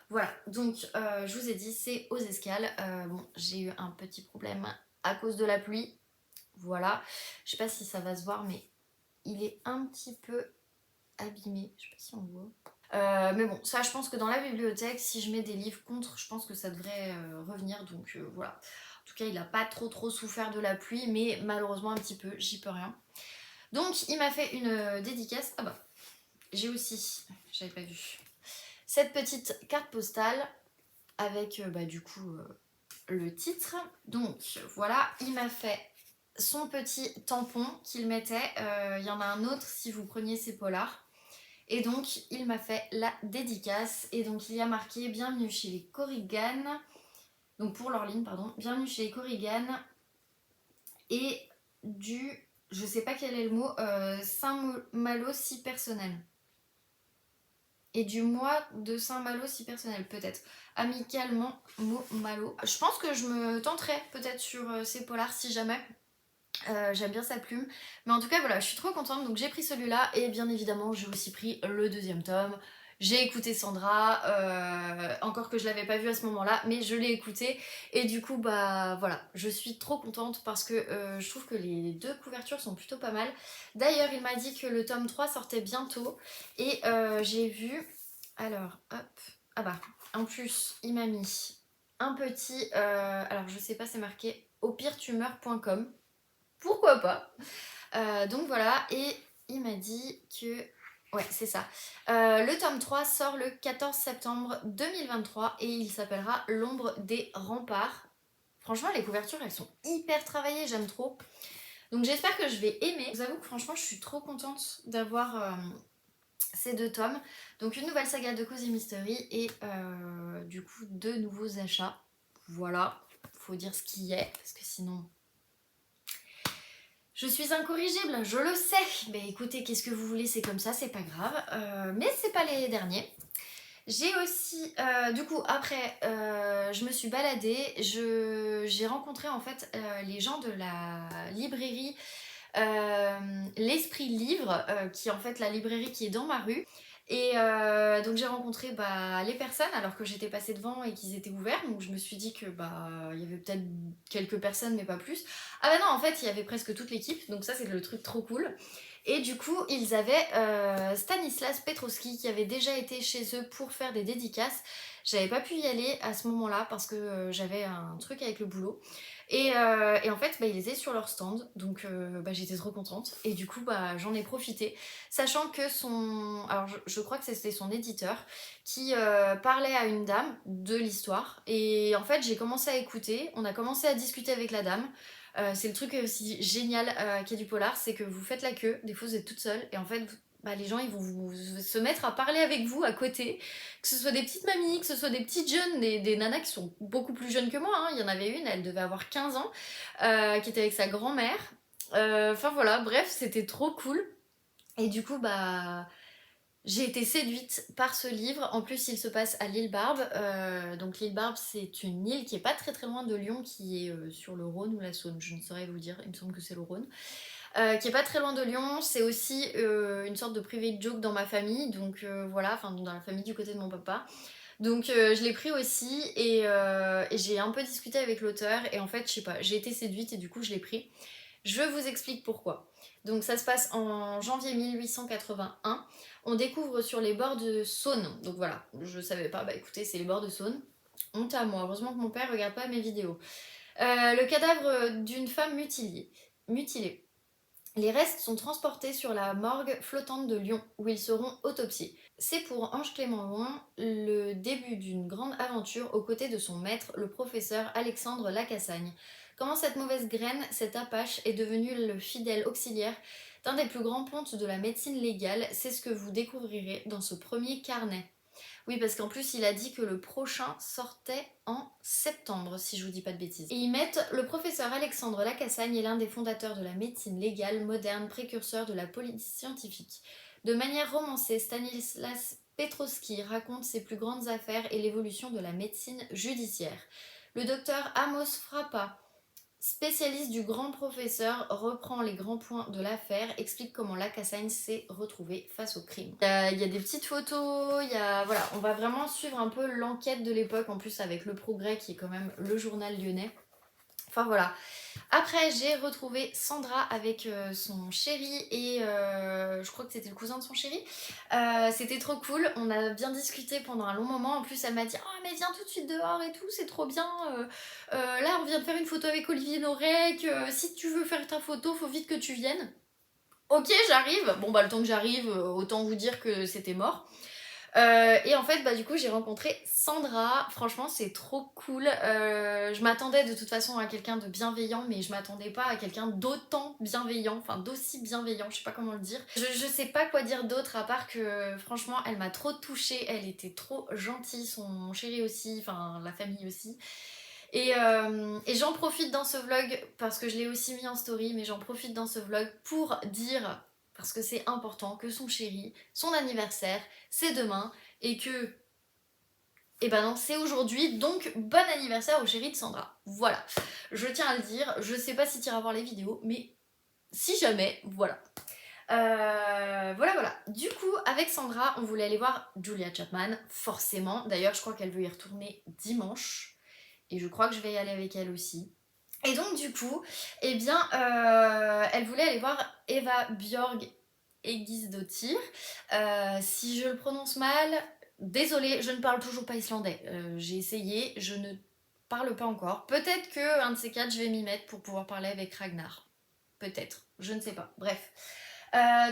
Voilà, donc je vous ai dit, c'est aux escales. Bon, j'ai eu un petit problème à cause de la pluie. Voilà, je sais pas si ça va se voir, mais il est un petit peu abîmé. Je sais pas si on voit. Mais bon, ça, je pense que dans la bibliothèque, si je mets des livres contre, je pense que ça devrait revenir. Donc voilà. En tout cas, il a pas trop souffert de la pluie, mais malheureusement un petit peu, j'y peux rien. Donc, il m'a fait une dédicace. Ah bah, j'ai aussi, j'avais pas vu, cette petite carte postale avec bah, du coup le titre. Donc voilà, il m'a fait son petit tampon qu'il mettait. Il y en a un autre si vous preniez ces polars. Et donc il m'a fait la dédicace. Et donc il y a marqué bienvenue chez les Corrigan. Donc pour leur ligne, pardon. Bienvenue chez les Corrigan. Et du, je sais pas quel est le mot, Saint-Malo si personnel. Et du mois de Saint-Malo si personnel, peut-être. Amicalement, mot Malo. Je pense que je me tenterai peut-être sur ces polars si jamais. J'aime bien sa plume. Mais en tout cas, voilà, je suis trop contente. Donc j'ai pris celui-là. Et bien évidemment, j'ai aussi pris le deuxième tome. J'ai écouté Sandra. Encore que je l'avais pas vu à ce moment-là. Mais je l'ai écouté. Et du coup, bah voilà. Je suis trop contente parce que je trouve que les deux couvertures sont plutôt pas mal. D'ailleurs, il m'a dit que le tome 3 sortait bientôt. Et j'ai vu... Alors, hop. Ah bah, en plus, il m'a mis un petit... alors, je sais pas, c'est marqué aupiretumeur.com. Pourquoi pas. Donc voilà, et il m'a dit que... Ouais, c'est ça. Le tome 3 sort le 14 septembre 2023 et il s'appellera L'ombre des remparts. Franchement, les couvertures, elles sont hyper travaillées, j'aime trop. Donc j'espère que je vais aimer. Je vous avoue que franchement, je suis trop contente d'avoir ces deux tomes. Donc une nouvelle saga de Cozy Mystery et du coup 2 nouveaux achats. Voilà, faut dire ce qui est, parce que sinon... Je suis incorrigible, je le sais. Mais écoutez, qu'est-ce que vous voulez, c'est comme ça, c'est pas grave. Mais c'est pas les derniers. J'ai aussi, du coup, après, je me suis baladée. J'ai rencontré en fait les gens de la librairie L'Esprit Livre, qui est en fait la librairie qui est dans ma rue. Et donc j'ai rencontré les personnes alors que j'étais passée devant et qu'ils étaient ouverts, donc je me suis dit que il y avait peut-être quelques personnes mais pas plus. Ah bah non, en fait il y avait presque toute l'équipe, donc ça c'est le truc trop cool. Et du coup ils avaient Stanislas Petrowski qui avait déjà été chez eux pour faire des dédicaces. J'avais pas pu y aller à ce moment-là parce que j'avais un truc avec le boulot. Et en fait, ils étaient sur leur stand, donc j'étais trop contente. Et du coup, j'en ai profité, sachant que alors je crois que c'était son éditeur qui parlait à une dame de l'histoire. Et en fait, j'ai commencé à écouter, on a commencé à discuter avec la dame. C'est le truc aussi génial qui est du polar, c'est que vous faites la queue, des fois vous êtes toute seule, et en fait, les gens ils vont se mettre à parler avec vous à côté, que ce soit des petites mamies, que ce soit des petites jeunes, des nanas qui sont beaucoup plus jeunes que moi, hein. Il y en avait une, elle devait avoir 15 ans, qui était avec sa grand-mère. Enfin voilà, bref, c'était trop cool. Et du coup, j'ai été séduite par ce livre. En plus, il se passe à l'île Barbe. Donc l'île Barbe, c'est une île qui est pas très très loin de Lyon, qui est sur le Rhône ou la Saône, je ne saurais vous dire, il me semble que c'est le Rhône. Qui est pas très loin de Lyon. C'est aussi une sorte de private joke dans ma famille, donc voilà, enfin dans la famille du côté de mon papa. Donc je l'ai pris aussi et j'ai un peu discuté avec l'auteur et en fait, je sais pas, j'ai été séduite et du coup je l'ai pris. Je vous explique pourquoi. Donc ça se passe en janvier 1881. On découvre sur les bords de Saône. Donc voilà, je savais pas, écoutez, c'est les bords de Saône. Honte à moi, heureusement que mon père regarde pas mes vidéos. Le cadavre d'une femme mutilée. Les restes sont transportés sur la morgue flottante de Lyon, où ils seront autopsiés. C'est pour Ange Clément Loin le début d'une grande aventure aux côtés de son maître, le professeur Alexandre Lacassagne. Comment cette mauvaise graine, cet apache, est devenu le fidèle auxiliaire d'un des plus grands pontes de la médecine légale, c'est ce que vous découvrirez dans ce premier carnet. Oui, parce qu'en plus, il a dit que le prochain sortait en septembre, si je vous dis pas de bêtises. Et ils mettent le professeur Alexandre Lacassagne est l'un des fondateurs de la médecine légale moderne, précurseur de la police scientifique. De manière romancée, Stanislas Petrowski raconte ses plus grandes affaires et l'évolution de la médecine judiciaire. Le docteur Amos Frappa, spécialiste du grand professeur, reprend les grands points de l'affaire, explique comment Lacassagne s'est retrouvé face au crime. Il y a des petites photos, voilà, on va vraiment suivre un peu l'enquête de l'époque, en plus avec Le Progrès qui est quand même le journal lyonnais. Enfin voilà. Après, j'ai retrouvé Sandra avec son chéri et je crois que c'était le cousin de son chéri. C'était trop cool, on a bien discuté pendant un long moment. En plus, elle m'a dit « Oh, mais viens tout de suite dehors et tout, c'est trop bien. Là, on vient de faire une photo avec Olivier Norek. Si tu veux faire ta photo, faut vite que tu viennes. » Ok, j'arrive. Bon, le temps que j'arrive, autant vous dire que c'était mort. Et en fait, du coup, j'ai rencontré Sandra. Franchement, c'est trop cool. Je m'attendais de toute façon à quelqu'un de bienveillant, mais je m'attendais pas à quelqu'un d'autant bienveillant, enfin d'aussi bienveillant, je sais pas comment le dire. Je sais pas quoi dire d'autre à part que franchement, elle m'a trop touchée. Elle était trop gentille, son chéri aussi, enfin la famille aussi. Et j'en profite dans ce vlog, parce que je l'ai aussi mis en story, mais j'en profite dans ce vlog pour dire, parce que c'est important, que son chéri, son anniversaire, c'est demain, et que, eh ben non, c'est aujourd'hui, donc bon anniversaire au chéri de Sandra. Voilà, je tiens à le dire, je sais pas si tu iras voir les vidéos, mais si jamais, voilà. Voilà. Du coup, avec Sandra, on voulait aller voir Julia Chapman, forcément. D'ailleurs, je crois qu'elle veut y retourner dimanche. Et je crois que je vais y aller avec elle aussi. Et donc du coup, elle voulait aller voir Eva Björg Egisdottir. Si je le prononce mal, désolée, je ne parle toujours pas islandais. J'ai essayé, je ne parle pas encore. Peut-être que un de ces quatre, je vais m'y mettre pour pouvoir parler avec Ragnar. Peut-être, je ne sais pas. Bref.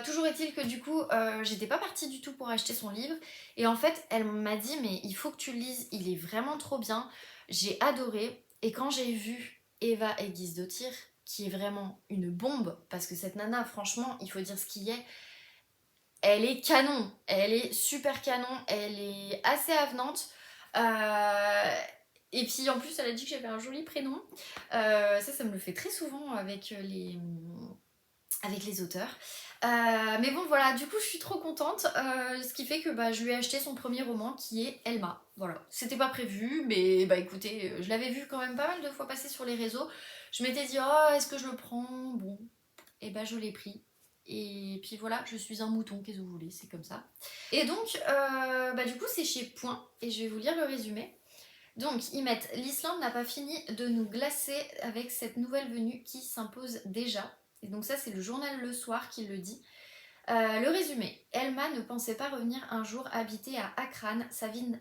Toujours est-il que du coup, j'étais pas partie du tout pour acheter son livre. Et en fait, elle m'a dit, mais il faut que tu le lises, il est vraiment trop bien. J'ai adoré. Et quand j'ai vu Eva Egisdottir, qui est vraiment une bombe, parce que cette nana, franchement, il faut dire ce qu'il y est, elle est canon. Elle est super canon. Elle est assez avenante. Et puis en plus, elle a dit que j'avais un joli prénom. Ça me le fait très souvent avec les auteurs. Mais bon voilà, du coup je suis trop contente, ce qui fait que je lui ai acheté son premier roman qui est Elma. Voilà, c'était pas prévu, mais écoutez, je l'avais vu quand même pas mal de fois passer sur les réseaux. Je m'étais dit, oh est-ce que je le prends? Bon, et je l'ai pris. Et puis voilà, je suis un mouton, qu'est-ce que vous voulez, c'est comme ça. Et donc, du coup, c'est chez Point, et je vais vous lire le résumé. Donc, ils mettent l'Islande n'a pas fini de nous glacer avec cette nouvelle venue qui s'impose déjà. Et donc, ça, c'est le journal Le Soir qui le dit. Le résumé. Elma ne pensait pas revenir un jour habiter à Akran, sa ville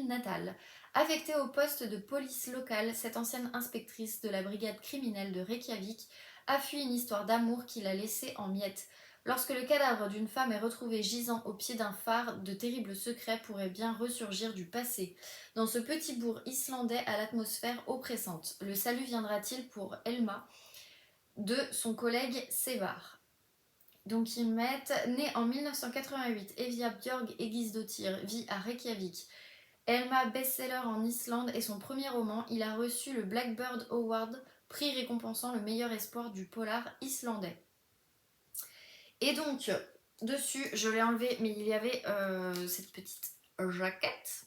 natale. Affectée au poste de police locale, cette ancienne inspectrice de la brigade criminelle de Reykjavik a fui une histoire d'amour qui l'a laissée en miettes. Lorsque le cadavre d'une femme est retrouvé gisant au pied d'un phare, de terribles secrets pourraient bien ressurgir du passé. Dans ce petit bourg islandais à l'atmosphère oppressante, le salut viendra-t-il pour Elma de son collègue Sévar? Donc ils mettent, né en 1988, Evia Björg Egisdottir vit à Reykjavik. Elma, best-seller en Islande, est son premier roman. Il a reçu le Blackbird Award, prix récompensant le meilleur espoir du polar islandais. Et donc, dessus, je l'ai enlevé, mais il y avait cette petite jaquette.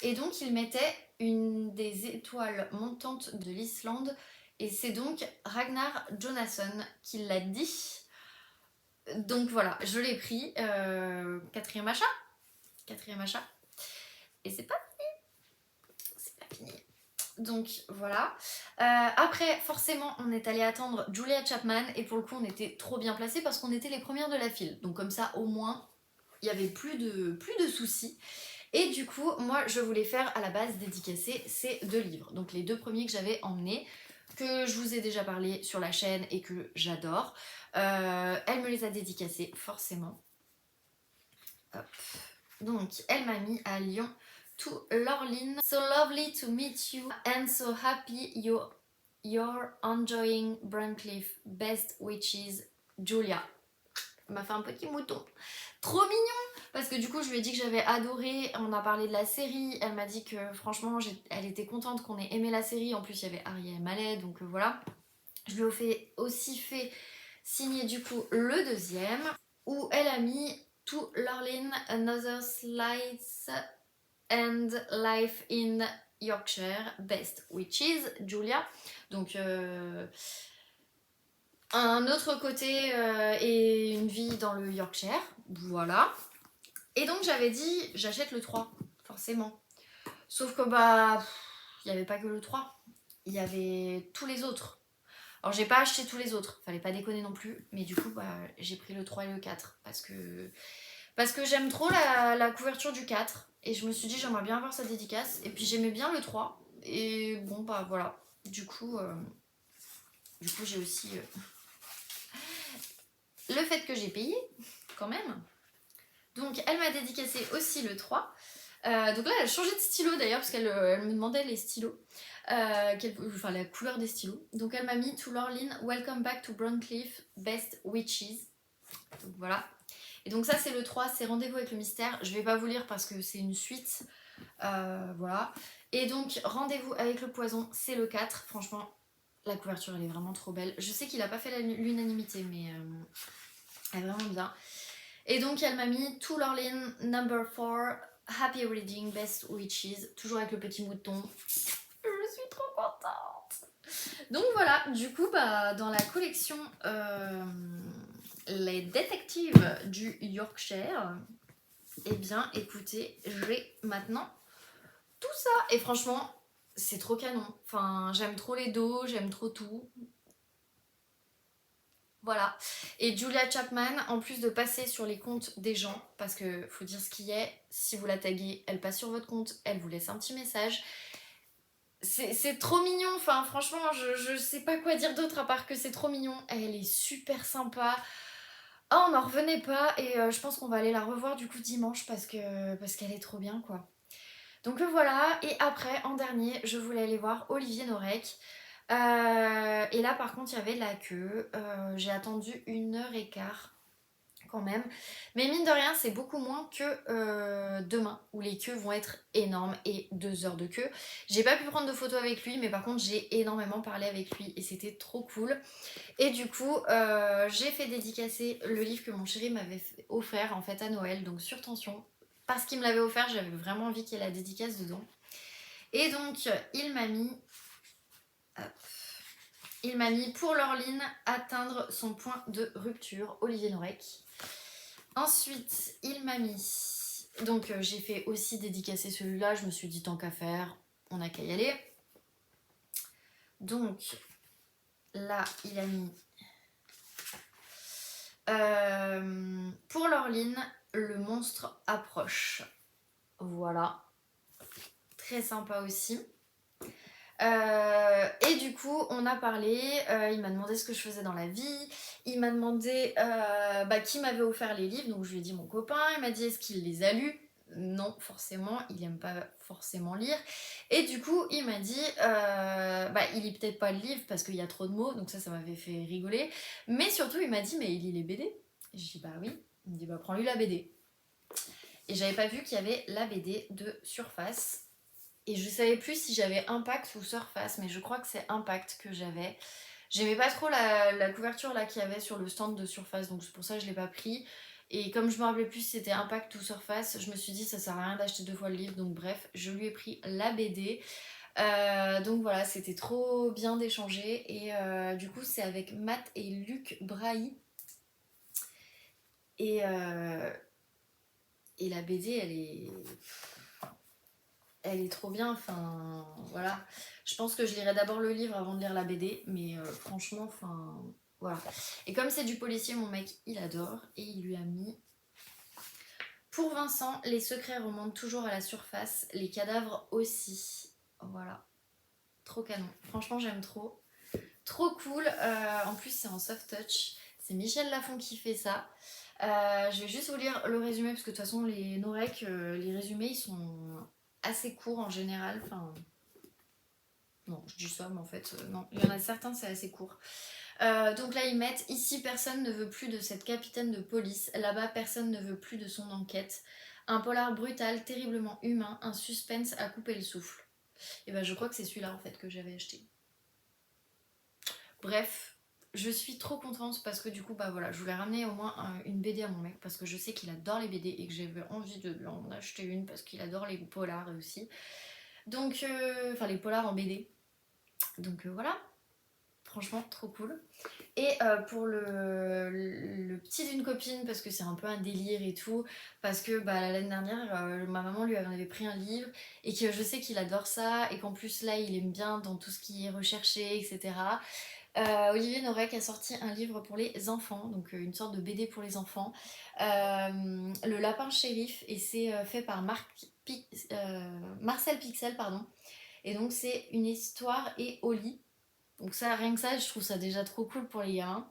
Et donc, il mettait une des étoiles montantes de l'Islande. Et c'est donc Ragnar Jonasson qui l'a dit. Donc voilà, je l'ai pris. Quatrième achat. Et c'est pas fini. Donc voilà. Après, forcément, on est allé attendre Julia Chapman. Et pour le coup, on était trop bien placés parce qu'on était les premières de la file. Donc comme ça, au moins, il n'y avait plus de soucis. Et du coup, moi, je voulais faire à la base dédicacer ces 2 livres. Donc les 2 premiers que j'avais emmenés, que je vous ai déjà parlé sur la chaîne et que j'adore. Elle me les a dédicacés, forcément. Hop. Donc, elle m'a mis à Lyon. To Lorline, so lovely to meet you and so happy you're enjoying Bruncliffe. Best wishes, Julia. Elle m'a fait un petit mouton. Trop mignon! Parce que du coup, je lui ai dit que j'avais adoré. On a parlé de la série. Elle m'a dit que franchement, elle était contente qu'on ait aimé la série. En plus, il y avait Ariel Mallet, donc voilà. Je lui ai aussi fait signer du coup le deuxième, où elle a mis To Lorline, Another Slice and Life in Yorkshire, Best Witches, Julia. Donc un autre côté et une vie dans le Yorkshire, voilà. Et donc j'avais dit, j'achète le 3, forcément. Sauf que il n'y avait pas que le 3, il y avait tous les autres. Alors j'ai pas acheté tous les autres, fallait pas déconner non plus, mais du coup j'ai pris le 3 et le 4 parce que j'aime trop la couverture du 4 et je me suis dit j'aimerais bien avoir sa dédicace et puis j'aimais bien le 3 et bon voilà, du coup j'ai aussi le fait que j'ai payé quand même. Donc elle m'a dédicacé aussi le 3. Donc là elle a changé de stylo d'ailleurs parce qu'elle me demandait les stylos. La couleur des stylos. Donc elle m'a mis To Lorline, Welcome back to Bruncliffe, Best Witches. Donc voilà. Et donc ça c'est le 3, c'est Rendez-vous avec le mystère. Je vais pas vous lire parce que c'est une suite. Voilà. Et donc Rendez-vous avec le poison, c'est le 4. Franchement, la couverture elle est vraiment trop belle. Je sais qu'il a pas fait l'unanimité, mais elle est vraiment bien. Et donc elle m'a mis To Lorline, number 4, Happy Reading, Best Witches. Toujours avec le petit mouton. Je suis trop contente. Donc voilà, du coup, dans la collection Les détectives du Yorkshire, eh bien, écoutez, j'ai maintenant tout ça. Et franchement, c'est trop canon. Enfin, j'aime trop les dos, j'aime trop tout. Voilà. Et Julia Chapman, en plus de passer sur les comptes des gens, parce que faut dire ce qui est, si vous la taguez, elle passe sur votre compte, elle vous laisse un petit message. C'est trop mignon, enfin franchement je sais pas quoi dire d'autre à part que c'est trop mignon. Elle est super sympa. Oh, on n'en revenait pas et je pense qu'on va aller la revoir du coup dimanche parce qu'elle est trop bien quoi. Donc voilà, et après en dernier je voulais aller voir Olivier Norek. Et là par contre il y avait la queue. J'ai attendu 1h15 quand même. Mais mine de rien, c'est beaucoup moins que demain, où les queues vont être énormes et 2 heures de queue. J'ai pas pu prendre de photos avec lui, mais par contre, j'ai énormément parlé avec lui et c'était trop cool. Et du coup, j'ai fait dédicacer le livre que mon chéri m'avait offert en fait à Noël, donc Sur Tension. Parce qu'il me l'avait offert, j'avais vraiment envie qu'il y ait la dédicace dedans. Et donc, il m'a mis... Hop. Il m'a mis pour Laureline atteindre son point de rupture, Olivier Norek. Ensuite, il m'a mis... Donc j'ai fait aussi dédicacer celui-là, je me suis dit tant qu'à faire, on n'a qu'à y aller. Donc là, il a mis... pour Laureline, le monstre approche. Voilà. Très sympa aussi. Et du coup, on a parlé, il m'a demandé ce que je faisais dans la vie, il m'a demandé qui m'avait offert les livres, donc je lui ai dit mon copain, il m'a dit est-ce qu'il les a lus? Non, forcément, il aime pas forcément lire. Et du coup, il m'a dit, il lit peut-être pas le livre parce qu'il y a trop de mots, donc ça m'avait fait rigoler. Mais surtout, il m'a dit, mais il lit les BD? Et je dis, bah oui. Il me dit, bah prends-lui la BD. Et j'avais pas vu qu'il y avait la BD de Surface. Et je savais plus si j'avais Impact ou Surface, mais je crois que c'est Impact que j'avais. J'aimais pas trop la couverture là qu'il y avait sur le stand de Surface, donc c'est pour ça que je l'ai pas pris. Et comme je me rappelais plus si c'était Impact ou Surface, je me suis dit ça sert à rien d'acheter 2 fois le livre, donc bref, je lui ai pris la BD. Donc voilà, c'était trop bien d'échanger. Et du coup, c'est avec Matt et Luc Brahi. Et, et la BD, elle est trop bien, enfin voilà. Je pense que je lirai d'abord le livre avant de lire la BD, mais franchement, enfin voilà. Et comme c'est du policier, mon mec il adore et il lui a mis pour Vincent, les secrets remontent toujours à la surface, les cadavres aussi. Voilà, trop canon. Franchement, j'aime trop. Trop cool. En plus, c'est en soft touch. C'est Michel Lafon qui fait ça. Je vais juste vous lire le résumé parce que de toute façon, les Norek, les résumés, ils sont assez courts en général. Enfin, non, je dis ça, mais en fait, non. Il y en a certains, c'est assez court. Donc là, ils mettent ici, personne ne veut plus de cette capitaine de police. Là-bas, personne ne veut plus de son enquête. Un polar brutal, terriblement humain, un suspense à couper le souffle. Et ben, je crois que c'est celui-là en fait que j'avais acheté. Bref, je suis trop contente parce que du coup, bah voilà, je voulais ramener au moins une BD à mon mec parce que je sais qu'il adore les BD et que j'avais envie de lui en acheter une parce qu'il adore les polars aussi. Donc, enfin les polars en BD. Donc voilà, franchement, trop cool. Et pour le petit d'une copine, parce que c'est un peu un délire et tout, parce que bah, l'année dernière, ma maman lui avait pris un livre et que je sais qu'il adore ça et qu'en plus là, il aime bien dans tout ce qui est recherché, etc. Olivier Norek a sorti un livre pour les enfants, donc une sorte de BD pour les enfants, Le Lapin Shérif, et c'est fait par Marcel Pixel, pardon. Et donc c'est une histoire et Oli. Donc ça, rien que ça, je trouve ça déjà trop cool pour les gamins.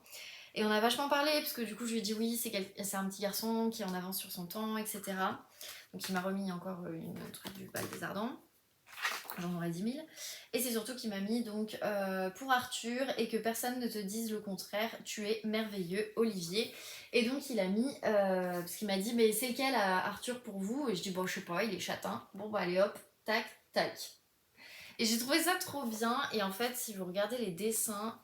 Et on a vachement parlé, parce que du coup je lui ai dit oui, c'est un petit garçon qui est en avance sur son temps, etc. Donc il m'a remis encore une truc du bal des Ardents. J'en aurais 10 000. Et c'est surtout qu'il m'a mis donc pour Arthur et que personne ne te dise le contraire, tu es merveilleux, Olivier. Et donc il a mis, parce qu'il m'a dit, mais c'est lequel Arthur pour vous? Et je dis, bon, je sais pas, il est châtain. Bon, bah allez hop, tac, tac. Et j'ai trouvé ça trop bien. Et en fait, si vous regardez les dessins,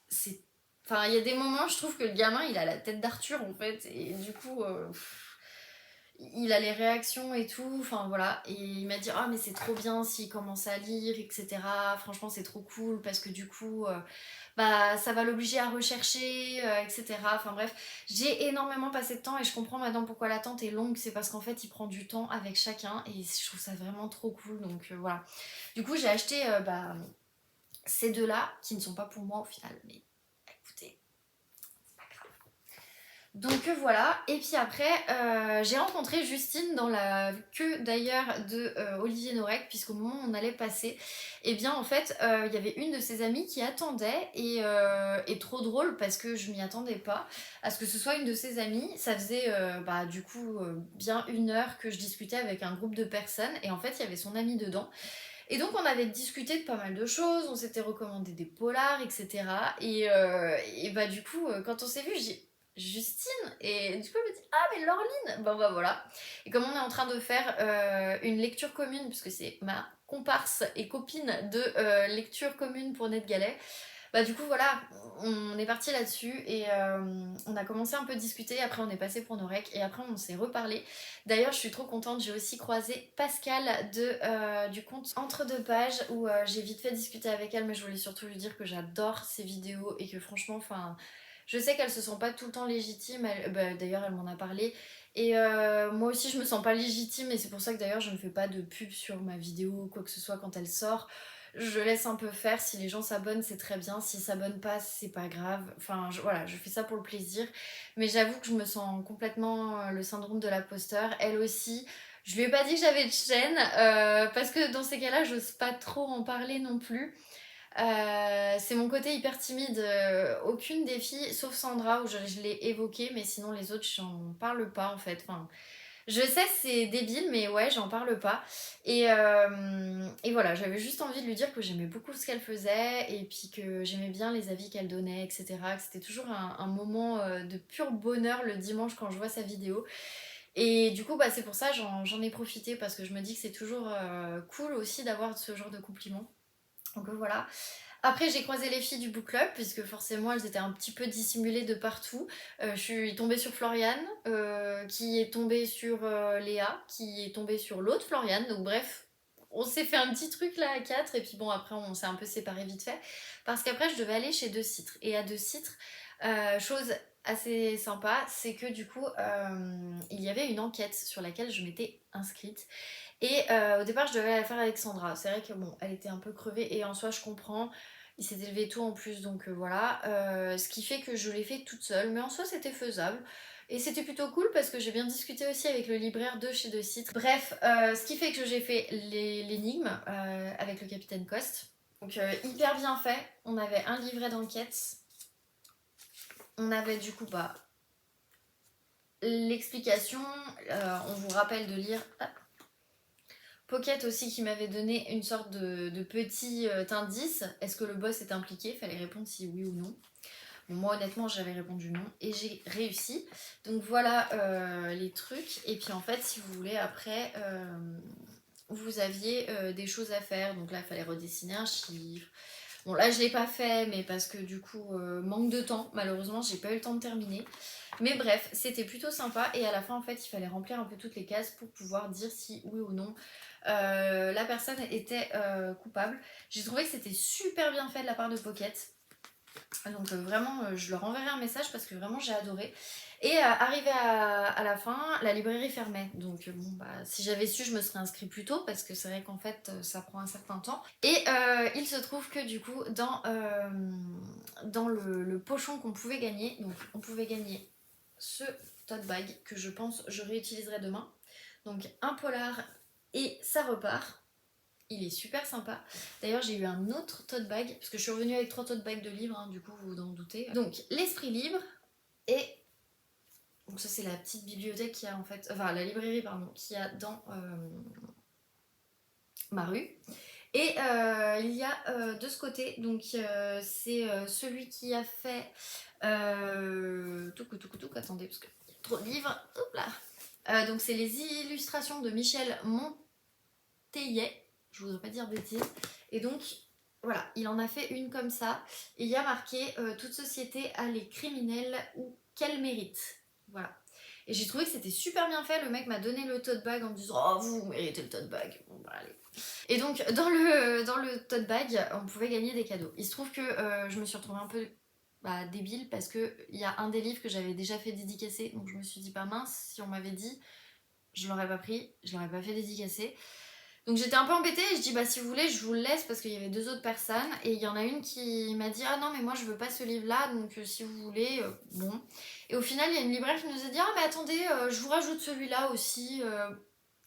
c'est. Enfin, il y a des moments, je trouve que le gamin, il a la tête d'Arthur en fait. Et du coup. Il a les réactions et tout, enfin voilà, et il m'a dit ah mais c'est trop bien s'il commence à lire, etc. Franchement c'est trop cool parce que du coup ça va l'obliger à rechercher, etc. Enfin bref, j'ai énormément passé de temps et je comprends maintenant pourquoi l'attente est longue, c'est parce qu'en fait il prend du temps avec chacun et je trouve ça vraiment trop cool, donc voilà. Du coup j'ai acheté ces deux-là qui ne sont pas pour moi au final, mais écoutez. Donc voilà, et puis après j'ai rencontré Justine dans la queue d'ailleurs de Olivier Norek, puisqu'au moment où on allait passer, et bien en fait il y avait une de ses amies qui attendait et trop drôle parce que je m'y attendais pas à ce que ce soit une de ses amies. Ça faisait du coup bien 1 heure que je discutais avec un groupe de personnes et en fait il y avait son amie dedans. Et donc on avait discuté de pas mal de choses, on s'était recommandé des polars, etc. Et bah du coup quand on s'est vu, j'ai Justine, et du coup elle me dit ah mais Laureline, ben bah voilà. Et comme on est en train de faire une lecture commune, puisque c'est ma comparse et copine de lecture commune pour Net Galet, Bah du coup voilà, on est parti là-dessus et on a commencé un peu à discuter, après on est passé pour nos recs et après on s'est reparlé. D'ailleurs je suis trop contente, j'ai aussi croisé Pascal du compte Entre deux pages où j'ai vite fait discuter avec elle mais je voulais surtout lui dire que j'adore ses vidéos et que franchement, enfin, je sais qu'elle se sent pas tout le temps légitime, bah, d'ailleurs elle m'en a parlé. Et moi aussi je me sens pas légitime et c'est pour ça que d'ailleurs je ne fais pas de pub sur ma vidéo ou quoi que ce soit quand elle sort. Je laisse un peu faire, si les gens s'abonnent c'est très bien, s'ils s'abonnent pas c'est pas grave, enfin voilà, je fais ça pour le plaisir. Mais j'avoue que je me sens complètement le syndrome de l'imposteur, elle aussi. Je lui ai pas dit que j'avais de chaîne, parce que dans ces cas-là j'ose pas trop en parler non plus. C'est mon côté hyper timide, aucune des filles, sauf Sandra où je l'ai évoqué, mais sinon les autres j'en parle pas en fait. Enfin, je sais c'est débile, mais ouais, j'en parle pas. Et voilà, j'avais juste envie de lui dire que j'aimais beaucoup ce qu'elle faisait et puis que j'aimais bien les avis qu'elle donnait, etc. Que c'était toujours un moment de pur bonheur le dimanche quand je vois sa vidéo. Et du coup, bah, c'est pour ça j'en ai profité parce que je me dis que c'est toujours cool aussi d'avoir ce genre de compliments. Donc voilà. Après, j'ai croisé les filles du book club, puisque forcément, elles étaient un petit peu dissimulées de partout. Je suis tombée sur Floriane, qui est tombée sur Léa, qui est tombée sur l'autre Floriane. Donc bref, on s'est fait un petit truc là à quatre, et puis bon, après, on s'est un peu séparés vite fait. Parce qu'après, je devais aller chez Deux Citres. Et à Deux Citres, chose assez sympa, c'est que du coup, il y avait une enquête sur laquelle je m'étais inscrite. Et au départ, je devais la faire avec Sandra. C'est vrai que bon, elle était un peu crevée et en soi, je comprends. Il s'est élevé tôt en plus, donc voilà. Ce qui fait que je l'ai fait toute seule, mais en soi, c'était faisable. Et c'était plutôt cool parce que j'ai bien discuté aussi avec le libraire de chez De Citres. Bref, ce qui fait que j'ai fait l'énigme avec le capitaine Coste. Donc hyper bien fait. On avait un livret d'enquête. On avait du coup bah, l'explication. On vous rappelle de lire. Pocket aussi qui m'avait donné une sorte de petit indice. Est-ce que le boss est impliqué? Fallait répondre si oui ou non. Bon, moi honnêtement j'avais répondu non et j'ai réussi. Donc voilà les trucs. Et puis en fait si vous voulez après vous aviez des choses à faire. Donc là il fallait redessiner un chiffre. Bon là je l'ai pas fait mais parce que du coup manque de temps. Malheureusement j'ai pas eu le temps de terminer. Mais bref, c'était plutôt sympa et à la fin en fait il fallait remplir un peu toutes les cases pour pouvoir dire si oui ou non la personne était coupable. J'ai trouvé que c'était super bien fait de la part de Pocket. Donc vraiment je leur enverrai un message parce que vraiment j'ai adoré. Et arrivé à la fin, la librairie fermait. Donc bon bah si j'avais su je me serais inscrit plus tôt parce que c'est vrai qu'en fait ça prend un certain temps. Et il se trouve que du coup dans le pochon qu'on pouvait gagner, donc on pouvait gagner ce tote bag que je pense je réutiliserai demain. Donc un polar et ça repart. Il est super sympa. D'ailleurs, j'ai eu un autre tote bag, parce que je suis revenue avec 3 tote bags de livres, hein, du coup, vous vous en doutez. Donc, l'esprit libre, et donc ça, c'est la petite bibliothèque qu'il y a en fait, enfin, la librairie, pardon, qu'il y a dans ma rue. Et il y a de ce côté, donc c'est celui qui a fait. Attendez, parce qu'il y a trop de livres. Hop là. Donc, c'est les illustrations de Michel Monteillet. Je voudrais pas dire bêtises. Et donc, voilà, il en a fait une comme ça. Et il y a marqué toute société a les criminels ou qu'elle mérite. Voilà. Et j'ai trouvé que c'était super bien fait. Le mec m'a donné le tote bag en me disant oh, vous méritez le tote bag. Bon, bah allez. Et donc, dans le tote bag, on pouvait gagner des cadeaux. Il se trouve que je me suis retrouvée un peu débile parce qu'il y a un des livres que j'avais déjà fait dédicacer. Donc, je me suis dit pas mince, si on m'avait dit, je l'aurais pas pris, je l'aurais pas fait dédicacer. Donc j'étais un peu embêtée et je dis bah si vous voulez je vous le laisse parce qu'il y avait 2 autres personnes et il y en a une qui m'a dit ah non mais moi je veux pas ce livre là donc si vous voulez bon. Et au final il y a une libraire qui nous a dit ah mais attendez je vous rajoute celui-là aussi.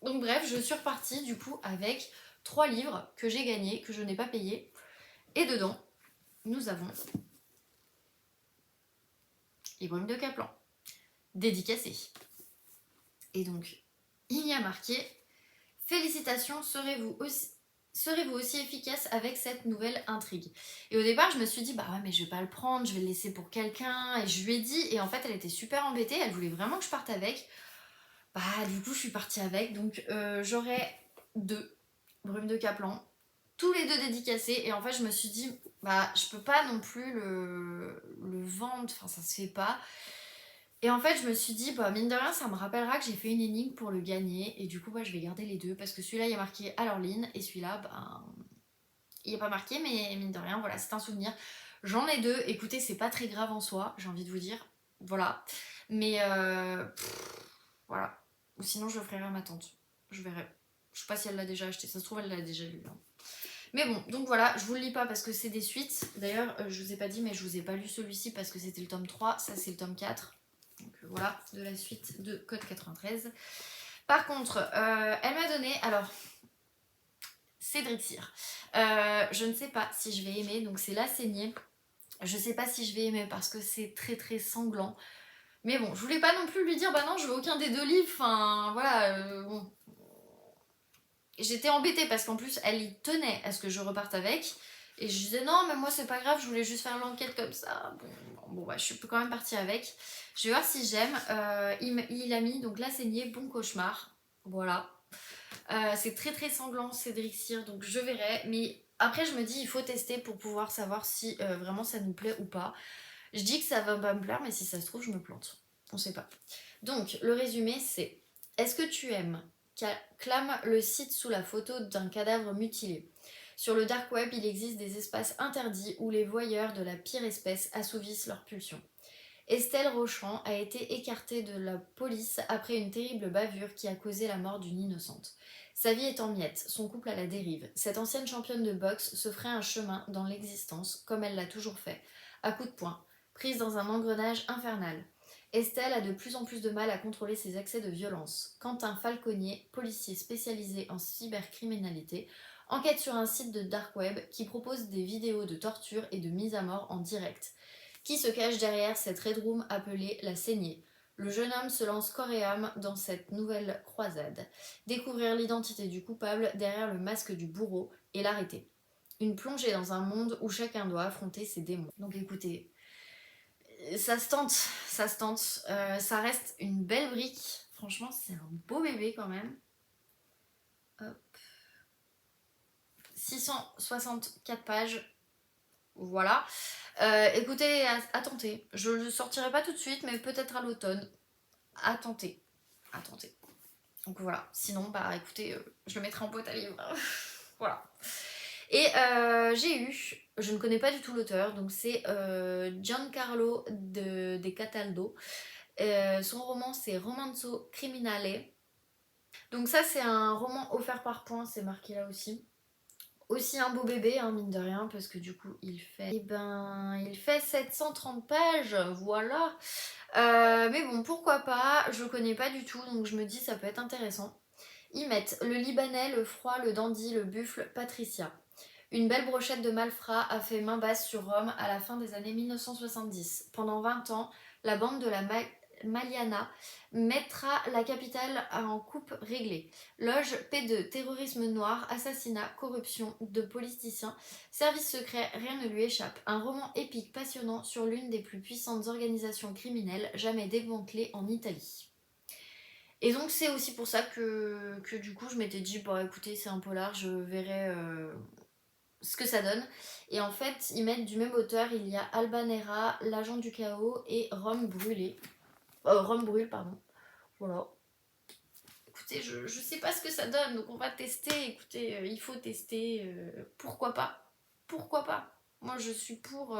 Donc bref je suis repartie du coup avec 3 livres que j'ai gagnés, que je n'ai pas payés et dedans nous avons les brumes de Caplan dédicacées. Et donc il y a marqué félicitations, serez-vous aussi efficace avec cette nouvelle intrigue? Et au départ, je me suis dit, bah ouais, mais je vais pas le prendre, je vais le laisser pour quelqu'un. Et je lui ai dit, et en fait, elle était super embêtée, elle voulait vraiment que je parte avec. Bah, du coup, je suis partie avec. Donc, j'aurai 2 brumes de Caplan. tous les deux dédicacés. Et en fait, je me suis dit, bah, je peux pas non plus le vendre, enfin, ça se fait pas. Et en fait, je me suis dit, bah, mine de rien, ça me rappellera que j'ai fait une énigme pour le gagner. Et du coup, bah, je vais garder les deux parce que celui-là, il y a marqué à Laureline et celui-là, bah, il n'y a pas marqué, mais mine de rien, voilà, c'est un souvenir. J'en ai deux. Écoutez, c'est pas très grave en soi, j'ai envie de vous dire. Voilà. Mais voilà. Ou sinon, je l'offrirai à ma tante. Je verrai. Je sais pas si elle l'a déjà acheté. Ça se trouve, elle l'a déjà lu, hein. Mais bon, donc voilà, je vous le lis pas parce que c'est des suites. D'ailleurs, je vous ai pas dit, mais je vous ai pas lu celui-ci parce que c'était le tome 3. Ça, c'est le tome 4. Donc voilà, de la suite de Code 93. Par contre, elle m'a donné, alors, Cédric Cyr. Je ne sais pas si je vais aimer, donc c'est La Saignée. Je sais pas si je vais aimer parce que c'est très très sanglant. Mais bon, je voulais pas non plus lui dire, bah non, je veux aucun des deux livres. Enfin, voilà, bon. J'étais embêtée parce qu'en plus, elle y tenait à ce que je reparte avec. Et je disais, non, mais moi, c'est pas grave, je voulais juste faire l'enquête comme ça. Bon, bah, je suis quand même partie avec. Je vais voir si j'aime. Il a mis donc La Saignée, Bon Cauchemar. Voilà. C'est très très sanglant, Cédric Cyr, donc je verrai. Mais après, je me dis, il faut tester pour pouvoir savoir si vraiment ça nous plaît ou pas. Je dis que ça va pas me plaire, mais si ça se trouve, je me plante. On sait pas. Donc, le résumé, c'est: est-ce que tu aimes clame le site sous la photo d'un cadavre mutilé? Sur le dark web, il existe des espaces interdits où les voyeurs de la pire espèce assouvissent leurs pulsions. Estelle Rochant a été écartée de la police après une terrible bavure qui a causé la mort d'une innocente. Sa vie est en miettes, son couple à la dérive. Cette ancienne championne de boxe se ferait un chemin dans l'existence, comme elle l'a toujours fait, à coups de poing, prise dans un engrenage infernal. Estelle a de plus en plus de mal à contrôler ses accès de violence. Quentin Falconier, policier spécialisé en cybercriminalité, enquête sur un site de dark web qui propose des vidéos de torture et de mise à mort en direct. Qui se cache derrière cette red room appelée La Saignée? Le jeune homme se lance corps et âme dans cette nouvelle croisade. Découvrir l'identité du coupable derrière le masque du bourreau et l'arrêter. Une plongée dans un monde où chacun doit affronter ses démons. Donc écoutez, ça se tente, ça se tente. Ça reste une belle brique. Franchement, c'est un beau bébé quand même. Hop. 664 pages. Voilà. Écoutez, à tenter. Je ne le sortirai pas tout de suite, mais peut-être à l'automne. À tenter. À tenter. Donc voilà. Sinon, bah écoutez, je le mettrai en boîte à livres. Voilà. Et j'ai eu, je ne connais pas du tout l'auteur, donc c'est Giancarlo de Cataldo. Son roman, c'est Romanzo Criminale. Donc ça, c'est un roman offert par points, c'est marqué là aussi. Aussi un beau bébé, hein, mine de rien, parce que du coup, il fait 730 pages, voilà. Mais bon, pourquoi pas, je connais pas du tout, donc je me dis ça peut être intéressant. Ils mettent le Libanais, le froid, le dandy, le buffle, Patricia. Une belle brochette de malfrats a fait main basse sur Rome à la fin des années 1970. Pendant 20 ans, la bande de la Maliana mettra la capitale en coupe réglée. Loge P2, terrorisme noir, assassinat, corruption de politiciens, service secret, rien ne lui échappe. Un roman épique passionnant sur l'une des plus puissantes organisations criminelles jamais démantelées en Italie. Et donc c'est aussi pour ça que du coup je m'étais dit, bon écoutez c'est un polar, je verrai ce que ça donne. Et en fait ils mettent du même auteur, il y a Albanera, L'agent du chaos et Rome brûlée. Rome brûle, pardon. Voilà. Écoutez, je sais pas ce que ça donne, donc on va tester. Écoutez, il faut tester. Pourquoi pas? Pourquoi pas? Moi, je suis pour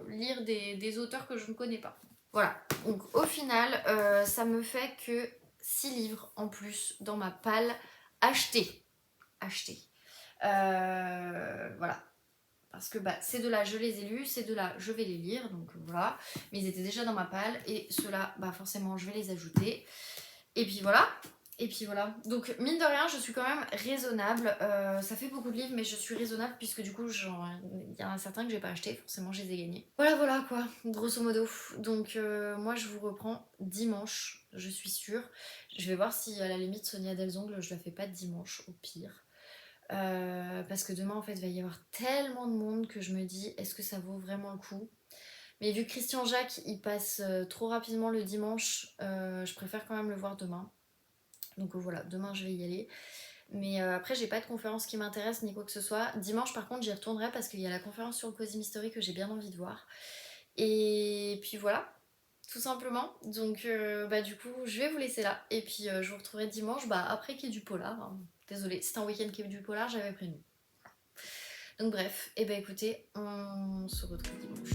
lire des auteurs que je ne connais pas. Voilà. Donc, au final, ça me fait que 6 livres en plus dans ma palle achetés. Achetés. Voilà. Parce que bah, ces deux-là, je les ai lus, ces deux-là, je vais les lire, donc voilà. Mais ils étaient déjà dans ma palle, et ceux-là, bah forcément, je vais les ajouter. Et puis voilà. Et puis voilà. Donc, mine de rien, je suis quand même raisonnable. Ça fait beaucoup de livres, mais je suis raisonnable, puisque du coup, il y en a certains que j'ai pas acheté, forcément, je les ai gagnés. Voilà, voilà, quoi, grosso modo. Donc, moi, je vous reprends dimanche, je suis sûre. Je vais voir si, à la limite, Sonia Delzongle, je la fais pas dimanche, au pire. Parce que demain en fait il va y avoir tellement de monde que je me dis est-ce que ça vaut vraiment le coup, mais vu que Christian Jacques il passe trop rapidement le dimanche, je préfère quand même le voir demain, donc voilà, demain je vais y aller. Mais après, j'ai pas de conférence qui m'intéresse ni quoi que ce soit. Dimanche, par contre, j'y retournerai parce qu'il y a la conférence sur le Cozy Mystery que j'ai bien envie de voir. Et puis voilà, tout simplement. Donc, bah, du coup, je vais vous laisser là. Et puis, je vous retrouverai dimanche, bah, après qu'il y ait du polar, hein. Désolée, c'était un week-end qu'il y a eu du polar, j'avais prévenu. Donc, bref, et bah, écoutez, on se retrouve dimanche.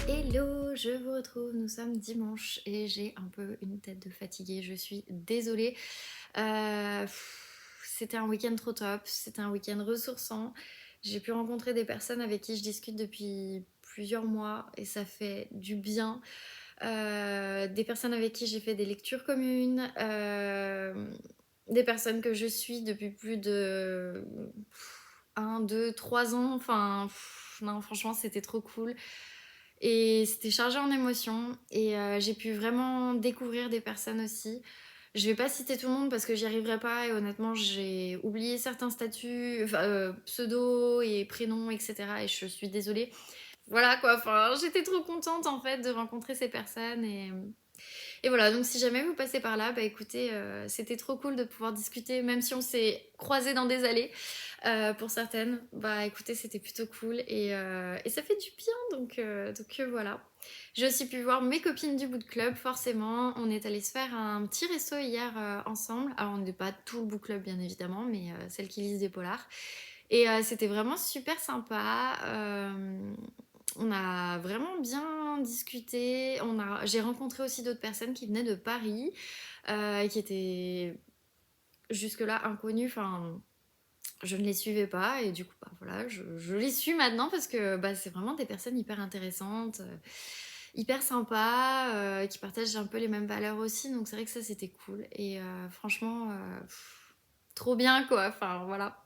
Hello, je vous retrouve, nous sommes dimanche et j'ai un peu une tête de fatiguée, je suis désolée. C'était un week-end trop top, c'était un week-end ressourçant. J'ai pu rencontrer des personnes avec qui je discute depuis plusieurs mois et ça fait du bien. Des personnes avec qui j'ai fait des lectures communes, des personnes que je suis depuis plus de 1, 2, 3 ans. Enfin, non, franchement, c'était trop cool. Et c'était chargé en émotions. Et j'ai pu vraiment découvrir des personnes aussi. Je vais pas citer tout le monde parce que j'y arriverai pas. Et honnêtement, j'ai oublié certains statuts, enfin, pseudos et prénoms, etc. Et je suis désolée. Voilà quoi, enfin, j'étais trop contente en fait de rencontrer ces personnes. Et voilà, donc si jamais vous passez par là, bah écoutez, c'était trop cool de pouvoir discuter, même si on s'est croisés dans des allées. Pour certaines, bah écoutez, c'était plutôt cool et ça fait du bien, donc voilà. J'ai aussi pu voir mes copines du book club, forcément. On est allé se faire un petit resto hier ensemble. Alors on n'est pas tout le book club bien évidemment, mais celles qui lisent des polars. Et c'était vraiment super sympa. On a vraiment bien discuté. J'ai rencontré aussi d'autres personnes qui venaient de Paris, qui étaient jusque-là inconnues. Enfin, je ne les suivais pas et du coup, bah, voilà, je les suis maintenant parce que bah, c'est vraiment des personnes hyper intéressantes, hyper sympas, qui partagent un peu les mêmes valeurs aussi. Donc c'est vrai que ça, c'était cool. Et franchement, trop bien quoi. Enfin, voilà.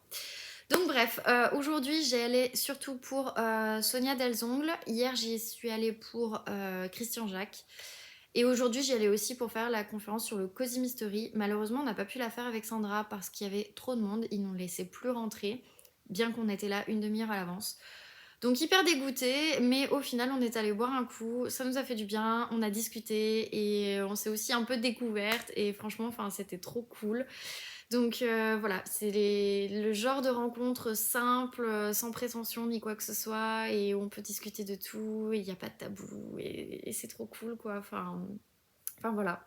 Donc bref, aujourd'hui j'y allais surtout pour Sonia Delzongle. Hier j'y suis allée pour Christian Jacques. Et aujourd'hui j'y allais aussi pour faire la conférence sur le Cozy Mystery. Malheureusement on n'a pas pu la faire avec Sandra parce qu'il y avait trop de monde. Ils nous laissaient plus rentrer, bien qu'on était là une demi-heure à l'avance. Donc hyper dégoûtée, mais au final on est allé boire un coup, ça nous a fait du bien, on a discuté et on s'est aussi un peu découverte et franchement enfin, c'était trop cool. Donc voilà, c'est le genre de rencontre simple, sans prétention ni quoi que ce soit, et où on peut discuter de tout, et il n'y a pas de tabou, et c'est trop cool quoi. Enfin voilà.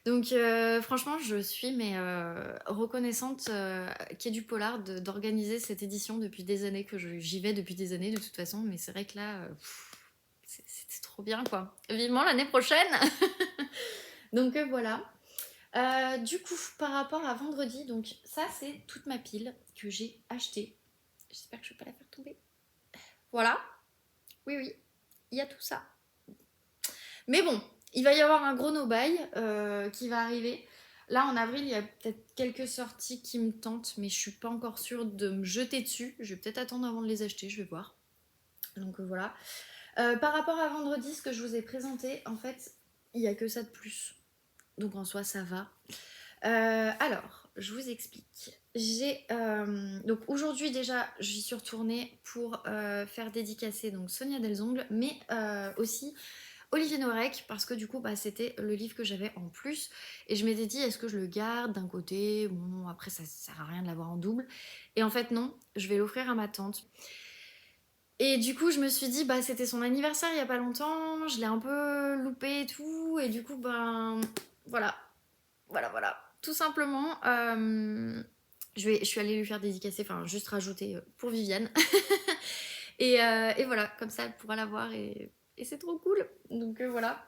Donc franchement, je suis mais reconnaissante qu'il y ait du polar d'organiser cette édition depuis des années, que j'y vais depuis des années de toute façon, mais c'est vrai que là, c'était trop bien quoi. Vivement l'année prochaine. Donc voilà. Du coup, par rapport à vendredi, donc ça c'est toute ma pile que j'ai achetée. J'espère que je vais pas la faire tomber. Voilà. Oui, oui, il y a tout ça. Mais bon, il va y avoir un gros no-buy qui va arriver. Là, en avril, il y a peut-être quelques sorties qui me tentent, mais je suis pas encore sûre de me jeter dessus. Je vais peut-être attendre avant de les acheter, je vais voir. Donc voilà. Par rapport à vendredi, ce que je vous ai présenté, en fait, il y a que ça de plus. Donc en soi, ça va. Alors, je vous explique. Donc aujourd'hui déjà, j'y suis retournée pour faire dédicacer donc Sonia Delzongle, mais aussi Olivier Norek, parce que du coup, bah, c'était le livre que j'avais en plus. Et je m'étais dit, est-ce que je le garde d'un côté? Bon, après, ça sert à rien de l'avoir en double. Et en fait, non, je vais l'offrir à ma tante. Et du coup, je me suis dit, bah, c'était son anniversaire il y a pas longtemps, je l'ai un peu loupé et tout. Et du coup, ben, voilà, voilà. Tout simplement, je suis allée lui faire dédicacer, enfin juste rajouter pour Viviane. Et voilà, comme ça elle pourra l'avoir et c'est trop cool. Donc voilà.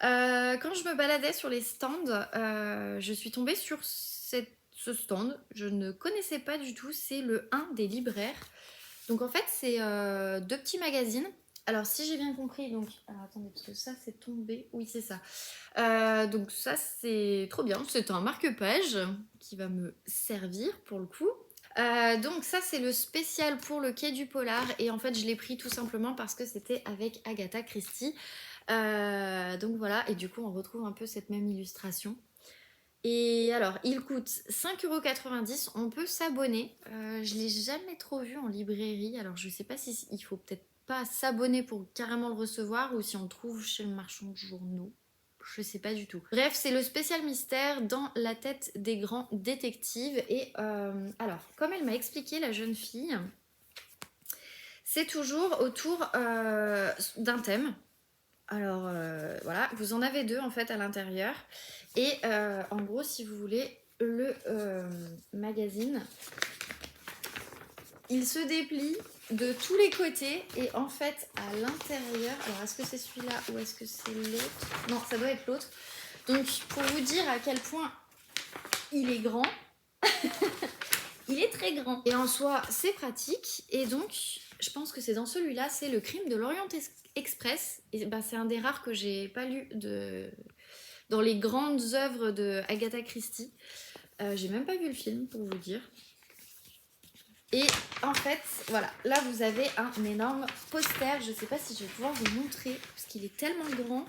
Quand je me baladais sur les stands, je suis tombée sur ce stand. Je ne connaissais pas du tout, c'est le 1 des libraires. Donc en fait, c'est deux petits magazines. Alors si j'ai bien compris, donc... Alors attendez, parce que ça c'est tombé. Oui, c'est ça. Donc ça c'est trop bien. C'est un marque-page qui va me servir pour le coup. Donc ça c'est le spécial pour le Quai du Polar. Et en fait je l'ai pris tout simplement parce que c'était avec Agatha Christie. Donc voilà, et du coup on retrouve un peu cette même illustration. Et alors, il coûte 5,90 €. On peut s'abonner. Je l'ai jamais trop vu en librairie. Alors, je sais pas si il faut peut-être pas s'abonner pour carrément le recevoir ou si on le trouve chez le marchand de journaux. Je sais pas du tout. Bref, c'est le spécial mystère dans la tête des grands détectives. Et alors, comme elle m'a expliqué, la jeune fille, c'est toujours autour d'un thème. Alors voilà, vous en avez deux en fait à l'intérieur. Et en gros, si vous voulez, le magazine, il se déplie de tous les côtés. Et en fait, à l'intérieur, alors est-ce que c'est celui-là ou est-ce que c'est l'autre? Non, ça doit être l'autre. Donc pour vous dire à quel point il est grand, il est très grand. Et en soi, c'est pratique. Et donc, je pense que c'est dans celui-là, c'est Le Crime de l'Orient Express. Et ben, c'est un des rares que j'ai pas lu dans les grandes œuvres de Agatha Christie. J'ai même pas vu le film pour vous dire. Et en fait, voilà, là vous avez un énorme poster. Je sais pas si je vais pouvoir vous montrer parce qu'il est tellement grand.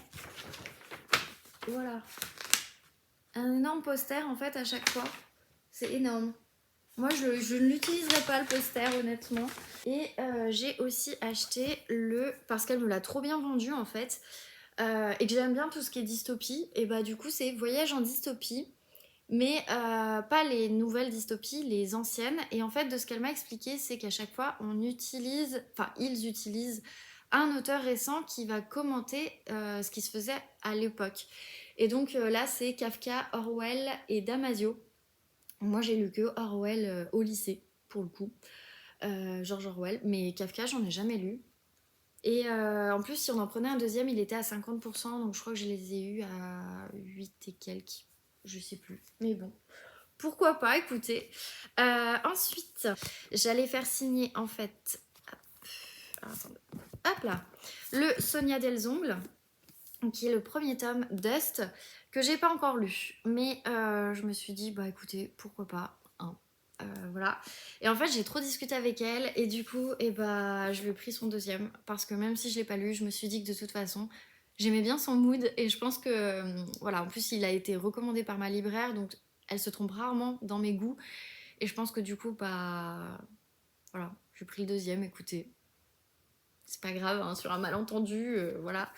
Voilà. Un énorme poster en fait à chaque fois. C'est énorme. Moi, je ne l'utiliserai pas, le poster, honnêtement. Et j'ai aussi acheté parce qu'elle me l'a trop bien vendu, en fait. Et que j'aime bien tout ce qui est dystopie. Et bah, du coup, c'est Voyage en dystopie. Mais pas les nouvelles dystopies, les anciennes. Et en fait, de ce qu'elle m'a expliqué, c'est qu'à chaque fois, ils utilisent un auteur récent qui va commenter ce qui se faisait à l'époque. Et donc là, c'est Kafka, Orwell et Damasio. Moi, j'ai lu que Orwell au lycée, pour le coup. George Orwell. Mais Kafka, j'en ai jamais lu. Et en plus, si on en prenait un deuxième, il était à 50%. Donc je crois que je les ai eus à 8 et quelques. Je sais plus. Mais bon. Pourquoi pas, écoutez. Ensuite, j'allais faire signer, en fait... Attendez. Hop là. Le Sonia Delzongle, qui est le premier tome Dust, que j'ai pas encore lu. Mais je me suis dit, bah écoutez, pourquoi pas, hein. Voilà. Et en fait, j'ai trop discuté avec elle et du coup, je lui ai pris son deuxième parce que même si je l'ai pas lu, je me suis dit que de toute façon, j'aimais bien son mood et je pense que voilà, en plus, il a été recommandé par ma libraire, donc elle se trompe rarement dans mes goûts et je pense que du coup, bah voilà, j'ai pris le deuxième. Écoutez, c'est pas grave, hein, sur un malentendu, voilà.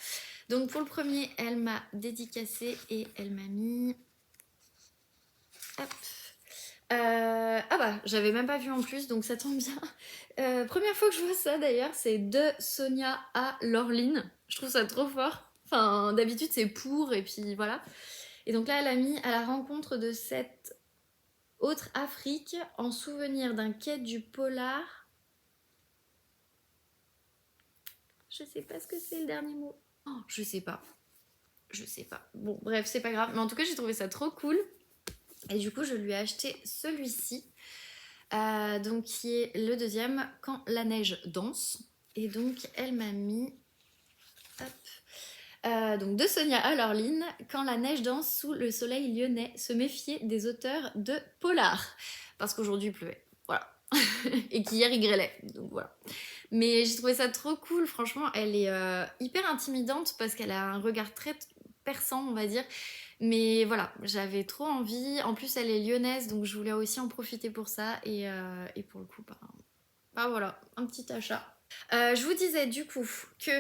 Donc pour le premier, elle m'a dédicacé et elle m'a mis... Hop. Ah bah, j'avais même pas vu en plus, donc ça tombe bien. Première fois que je vois ça d'ailleurs, c'est de Sonia à Laureline. Je trouve ça trop fort. Enfin, d'habitude c'est pour, et puis voilà. Et donc là, elle a mis à la rencontre de cette autre Afrique en souvenir d'un quai du polar. Je sais pas ce que c'est le dernier mot. Oh, je sais pas. Je sais pas. Bon, bref, c'est pas grave. Mais en tout cas, j'ai trouvé ça trop cool. Et du coup, je lui ai acheté celui-ci. Donc qui est le deuxième, Quand la neige danse. Et donc elle m'a mis donc de Sonia à Laureline, Quand la neige danse sous le soleil lyonnais, se méfier des auteurs de polar, parce qu'aujourd'hui il pleuvait, voilà. Et qu'hier il grêlait, donc voilà. Mais j'ai trouvé ça trop cool, franchement. Elle est hyper intimidante parce qu'elle a un regard très perçant, on va dire. Mais voilà, j'avais trop envie. En plus, elle est lyonnaise, donc je voulais aussi en profiter pour ça. Et pour le coup, bah voilà, un petit achat. Je vous disais du coup que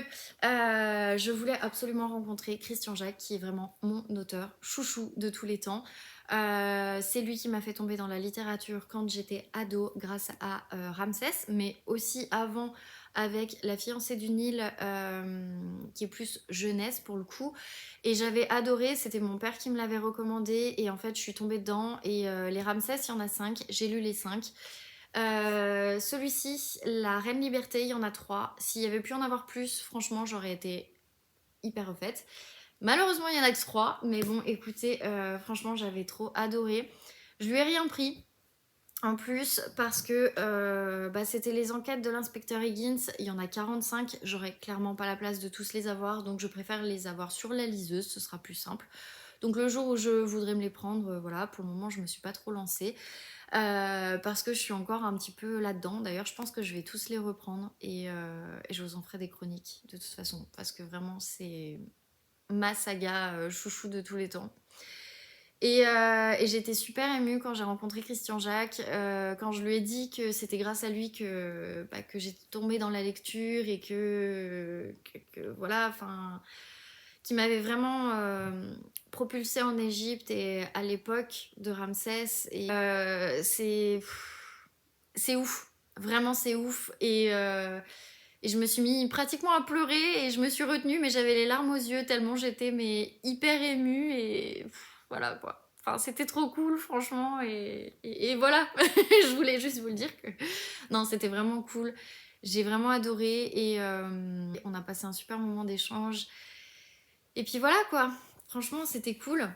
je voulais absolument rencontrer Christian Jacques, qui est vraiment mon auteur chouchou de tous les temps. C'est lui qui m'a fait tomber dans la littérature quand j'étais ado grâce à Ramsès, mais aussi avant avec La fiancée du Nil, qui est plus jeunesse pour le coup. Et j'avais adoré, c'était mon père qui me l'avait recommandé et en fait je suis tombée dedans. Et les Ramsès, il y en a 5, j'ai lu les 5. Celui-ci, La Reine Liberté, il y en a 3. S'il y avait pu en avoir plus, franchement, j'aurais été hyper refaite. Malheureusement, il y en a que 3, mais bon, écoutez, franchement, j'avais trop adoré. Je lui ai rien pris. En plus, parce que bah, c'était les enquêtes de l'inspecteur Higgins, il y en a 45, j'aurais clairement pas la place de tous les avoir, donc je préfère les avoir sur la liseuse, ce sera plus simple. Donc le jour où je voudrais me les prendre, voilà, pour le moment je me suis pas trop lancée, parce que je suis encore un petit peu là-dedans. D'ailleurs je pense que je vais tous les reprendre et je vous en ferai des chroniques de toute façon, parce que vraiment c'est ma saga chouchou de tous les temps. Et j'étais super émue quand j'ai rencontré Christian Jacques, quand je lui ai dit que c'était grâce à lui que j'étais tombée dans la lecture et voilà, enfin, qui m'avait vraiment propulsée en Égypte et à l'époque de Ramsès. Et c'est ouf, vraiment c'est ouf. Et je me suis mis pratiquement à pleurer et je me suis retenue, mais j'avais les larmes aux yeux tellement j'étais mais hyper émue et voilà quoi. Enfin, c'était trop cool, franchement, et voilà. Je voulais juste vous le dire que non, c'était vraiment cool. J'ai vraiment adoré et on a passé un super moment d'échange. Et puis voilà quoi. Franchement, c'était cool.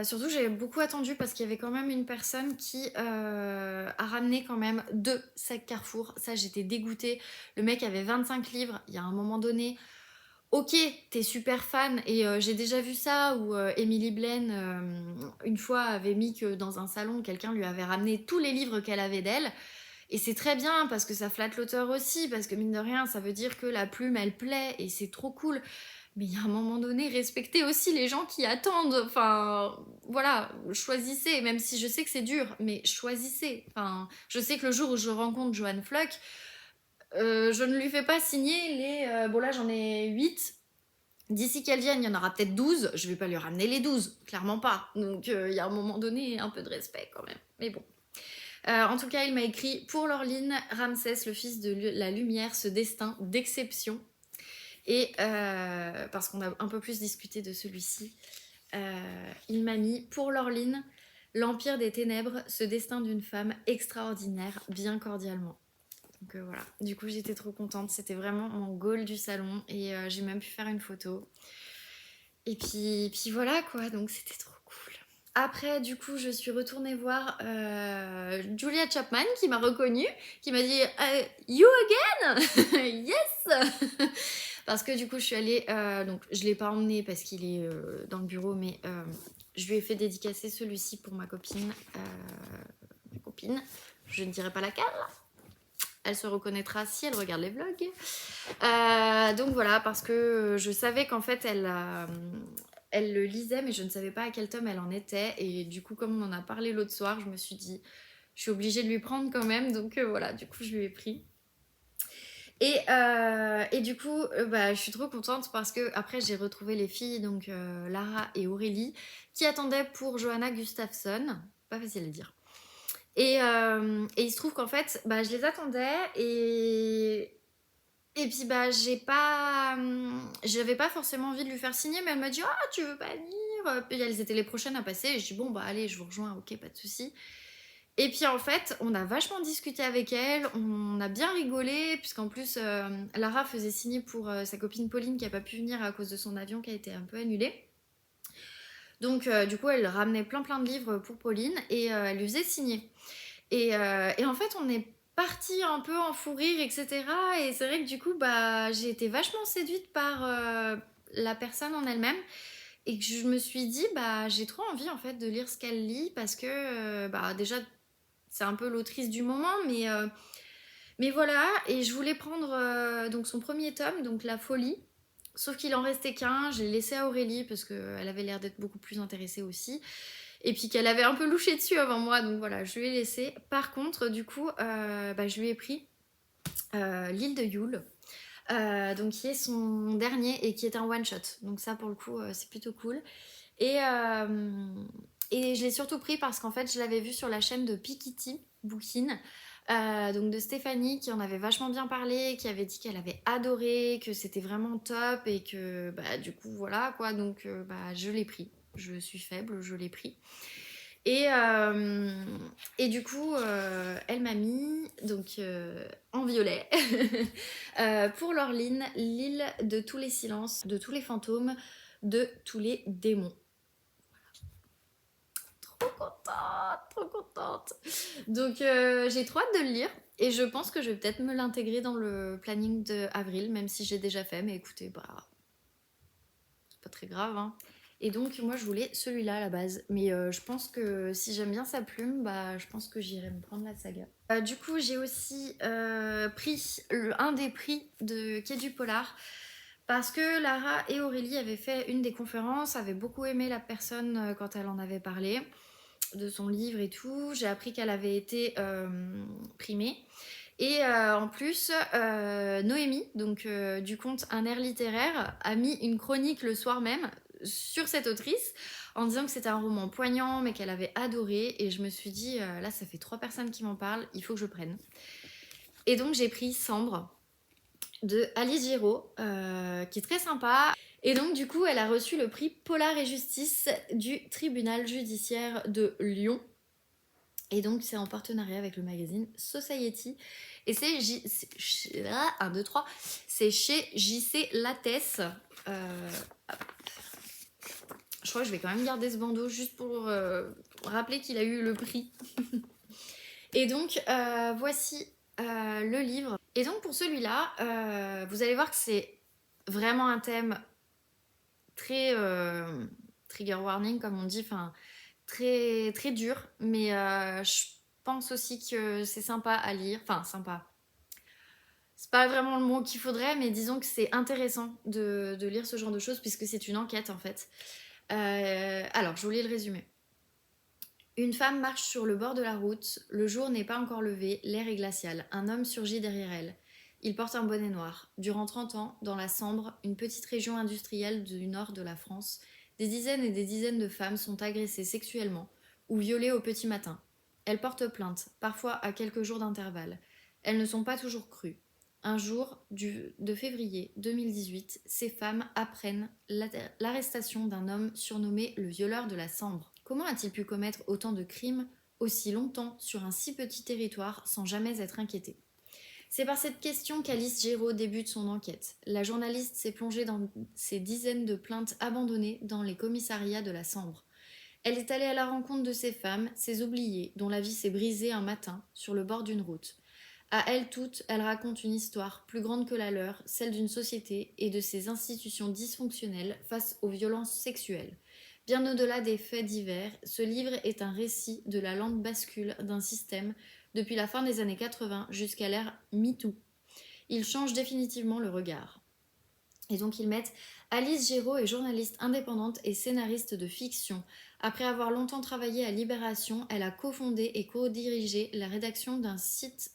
Surtout, j'ai beaucoup attendu parce qu'il y avait quand même une personne qui a ramené quand même 2 sacs Carrefour. Ça, j'étais dégoûtée. Le mec avait 25 livres. Il y a un moment donné, ok, t'es super fan et j'ai déjà vu ça où Emily Blaine, une fois, avait mis que dans un salon, quelqu'un lui avait ramené tous les livres qu'elle avait d'elle. Et c'est très bien parce que ça flatte l'auteur aussi, parce que mine de rien, ça veut dire que la plume, elle plaît et c'est trop cool. Mais il y a un moment donné, respectez aussi les gens qui attendent. Enfin, voilà, choisissez, même si je sais que c'est dur, mais choisissez. Enfin, je sais que le jour où je rencontre Joanne Flock, je ne lui fais pas signer les... bon là, j'en ai 8. D'ici qu'elle vienne, il y en aura peut-être 12. Je vais pas lui ramener les 12, clairement pas. Donc, il y a un moment donné, un peu de respect quand même. Mais bon. En tout cas, il m'a écrit pour Laureline, Ramsès, le fils de la lumière, ce destin d'exception. Et parce qu'on a un peu plus discuté de celui-ci, il m'a mis pour Laureline, l'empire des ténèbres, ce destin d'une femme extraordinaire, bien cordialement. Donc voilà, du coup j'étais trop contente, c'était vraiment mon goal du salon et j'ai même pu faire une photo. Et puis voilà quoi, donc c'était trop cool. Après, du coup, je suis retournée voir Julia Chapman qui m'a reconnue, qui m'a dit You again Yes Parce que du coup, je suis allée. Donc, je ne l'ai pas emmené parce qu'il est dans le bureau, mais je lui ai fait dédicacer celui-ci pour ma copine. Ma copine, je ne dirai pas laquelle. Elle se reconnaîtra si elle regarde les vlogs. Donc voilà, parce que je savais qu'en fait, elle le lisait, mais je ne savais pas à quel tome elle en était. Et du coup, comme on en a parlé l'autre soir, je me suis dit, je suis obligée de lui prendre quand même. Donc voilà, du coup, je lui ai pris. Et du coup, bah, je suis trop contente parce que après j'ai retrouvé les filles, donc Lara et Aurélie, qui attendaient pour Johanna Gustafsson. Pas facile à dire. Et il se trouve qu'en fait, bah, je les attendais et puis bah j'avais pas forcément envie de lui faire signer, mais elle m'a dit ah tu veux pas venir? Puis elles étaient les prochaines à passer et je dis bon bah allez je vous rejoins, ok pas de souci. Et puis en fait on a vachement discuté avec elle, on a bien rigolé puisqu'en plus Lara faisait signer pour sa copine Pauline qui a pas pu venir à cause de son avion qui a été un peu annulé. Donc du coup elle ramenait plein de livres pour Pauline et elle lui faisait signer. Et en fait, on est parti un peu en fou rire, etc. Et c'est vrai que du coup, bah, j'ai été vachement séduite par la personne en elle-même. Et que je me suis dit, bah, j'ai trop envie en fait de lire ce qu'elle lit parce que, bah, déjà, c'est un peu l'autrice du moment, mais voilà. Et je voulais prendre donc son premier tome, donc La Folie. Sauf qu'il en restait qu'un, je l'ai laissé à Aurélie parce qu'elle avait l'air d'être beaucoup plus intéressée aussi. Et puis qu'elle avait un peu louché dessus avant moi, donc voilà, je lui ai laissé. Par contre, du coup, bah, je lui ai pris L'île de Yule, donc qui est son dernier et qui est un one-shot. Donc ça, pour le coup, c'est plutôt cool. Et, et je l'ai surtout pris parce qu'en fait, je l'avais vu sur la chaîne de Pikitty Bookin, donc de Stéphanie, qui en avait vachement bien parlé, qui avait dit qu'elle avait adoré, que c'était vraiment top et que bah, du coup, voilà quoi. Donc bah, je l'ai pris. Je suis faible, je l'ai pris. Et, et du coup, elle m'a mis donc, en violet pour Laureline, l'île de tous les silences, de tous les fantômes, de tous les démons. Trop contente. trop contente. Donc j'ai trop hâte de le lire et je pense que je vais peut-être me l'intégrer dans le planning d'avril, même si j'ai déjà fait, mais écoutez, bah c'est pas très grave, hein. Et donc moi je voulais celui-là à la base, mais je pense que si j'aime bien sa plume, bah je pense que j'irai me prendre la saga. Du coup j'ai aussi pris un des prix de Quai du Polar, parce que Lara et Aurélie avaient fait une des conférences, avaient beaucoup aimé la personne quand elle en avait parlé, de son livre et tout. J'ai appris qu'elle avait été primée. Et en plus, Noémie, donc du compte Un air littéraire, a mis une chronique le soir même sur cette autrice en disant que c'était un roman poignant mais qu'elle avait adoré. Et je me suis dit, là ça fait 3 personnes qui m'en parlent, il faut que je prenne. Et donc j'ai pris Sambre de Alice Giraud, qui est très sympa. Et donc du coup elle a reçu le prix Polar et Justice du tribunal judiciaire de Lyon. Et donc c'est en partenariat avec le magazine Society. Et c'est c'est chez JC Lattès. Je crois que je vais quand même garder ce bandeau juste pour rappeler qu'il a eu le prix. Et donc voici le livre. Et donc pour celui-là, vous allez voir que c'est vraiment un thème très trigger warning comme on dit, enfin très très dur, mais je pense aussi que c'est sympa à lire, enfin sympa. C'est pas vraiment le mot qu'il faudrait, mais disons que c'est intéressant de lire ce genre de choses puisque c'est une enquête en fait. Alors, je vous lis le résumé. Une femme marche sur le bord de la route, le jour n'est pas encore levé, l'air est glacial. Un homme surgit derrière elle. Il porte un bonnet noir. Durant 30 ans, dans la Sambre, une petite région industrielle du nord de la France, des dizaines et des dizaines de femmes sont agressées sexuellement ou violées au petit matin. Elles portent plainte, parfois à quelques jours d'intervalle. Elles ne sont pas toujours crues. Un jour de février 2018, ces femmes apprennent l'arrestation d'un homme surnommé le violeur de la Sambre. Comment a-t-il pu commettre autant de crimes aussi longtemps sur un si petit territoire sans jamais être inquiété? C'est par cette question qu'Alice Giraud débute son enquête. La journaliste s'est plongée dans ces dizaines de plaintes abandonnées dans les commissariats de la Sambre. Elle est allée à la rencontre de ces femmes, ces oubliées, dont la vie s'est brisée un matin sur le bord d'une route. À elles toutes, elle raconte une histoire plus grande que la leur, celle d'une société et de ses institutions dysfonctionnelles face aux violences sexuelles. Bien au-delà des faits divers, ce livre est un récit de la lente bascule d'un système depuis la fin des années 80 jusqu'à l'ère MeToo. Il change définitivement le regard. Et donc ils mettent Alice Giraud est journaliste indépendante et scénariste de fiction. Après avoir longtemps travaillé à Libération, elle a cofondé et co-dirigé la rédaction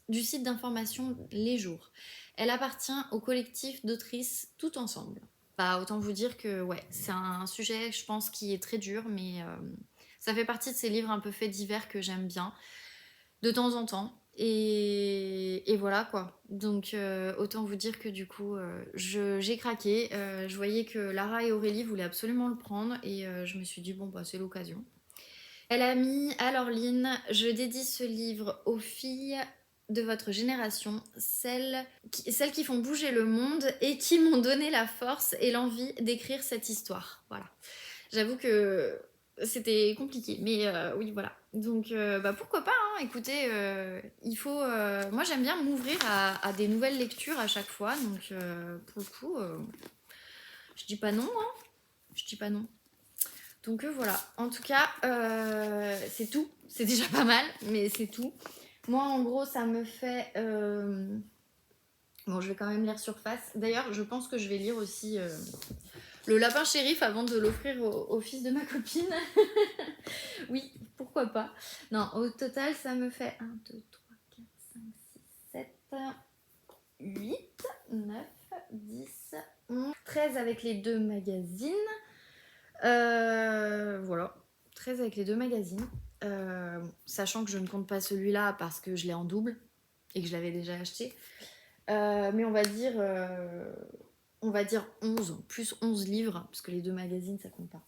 du site d'information Les Jours. Elle appartient au collectif d'autrices Tout Ensemble. Bah, autant vous dire que ouais, c'est un sujet, je pense, qui est très dur, mais ça fait partie de ces livres un peu faits divers que j'aime bien, de temps en temps. Et voilà quoi. Donc autant vous dire que du coup j'ai craqué. Je voyais que Lara et Aurélie voulaient absolument le prendre et je me suis dit bon bah c'est l'occasion. Elle a mis alors Lynn, je dédie ce livre aux filles de votre génération, celles qui font bouger le monde et qui m'ont donné la force et l'envie d'écrire cette histoire. Voilà. J'avoue que c'était compliqué, mais oui, voilà. Donc, bah, pourquoi pas, hein. Écoutez, il faut... moi, j'aime bien m'ouvrir à des nouvelles lectures à chaque fois, donc pour le coup, je dis pas non, hein. Je dis pas non. Donc voilà, en tout cas, c'est tout. C'est déjà pas mal, mais c'est tout. Moi, en gros, ça me fait... Bon, je vais quand même lire Surface. D'ailleurs, je pense que je vais lire aussi Le Lapin Shérif avant de l'offrir au fils de ma copine. Oui, pourquoi pas. Non, au total, ça me fait 1, 2, 3, 4, 5, 6, 7, 8, 9, 10, 11, 13 avec les 2 magazines. Voilà, 13 avec les 2 magazines. Sachant que je ne compte pas celui-là parce que je l'ai en double et que je l'avais déjà acheté. Mais on va dire 11, plus 11 livres, parce que les 2 magazines, ça compte pas.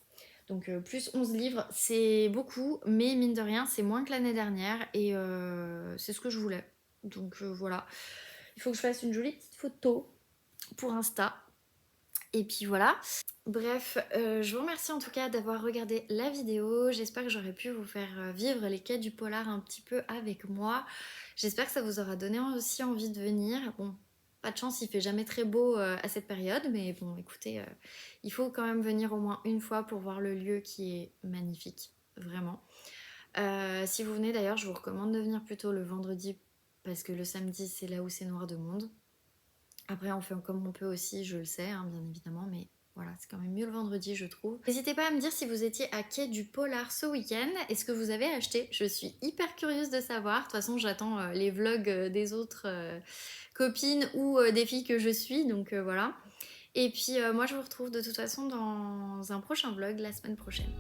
Donc plus 11 livres, c'est beaucoup, mais mine de rien, c'est moins que l'année dernière, et c'est ce que je voulais. Donc voilà. Il faut que je fasse une jolie petite photo pour Insta. Et puis voilà. Bref, je vous remercie en tout cas d'avoir regardé la vidéo. J'espère que j'aurais pu vous faire vivre les quais du polar un petit peu avec moi. J'espère que ça vous aura donné aussi envie de venir. Bon, pas de chance, il fait jamais très beau à cette période, mais bon, écoutez, il faut quand même venir au moins une fois pour voir le lieu qui est magnifique, vraiment. Si vous venez d'ailleurs, je vous recommande de venir plutôt le vendredi parce que le samedi, c'est là où c'est noir de monde. Après, on fait comme on peut aussi, je le sais, hein, bien évidemment, mais voilà, c'est quand même mieux le vendredi, je trouve. N'hésitez pas à me dire si vous étiez à quai du Polar ce week-end et ce que vous avez acheté. Je suis hyper curieuse de savoir. De toute façon, j'attends les vlogs des autres copines ou des filles que je suis, donc voilà. Et puis, moi, je vous retrouve de toute façon dans un prochain vlog la semaine prochaine.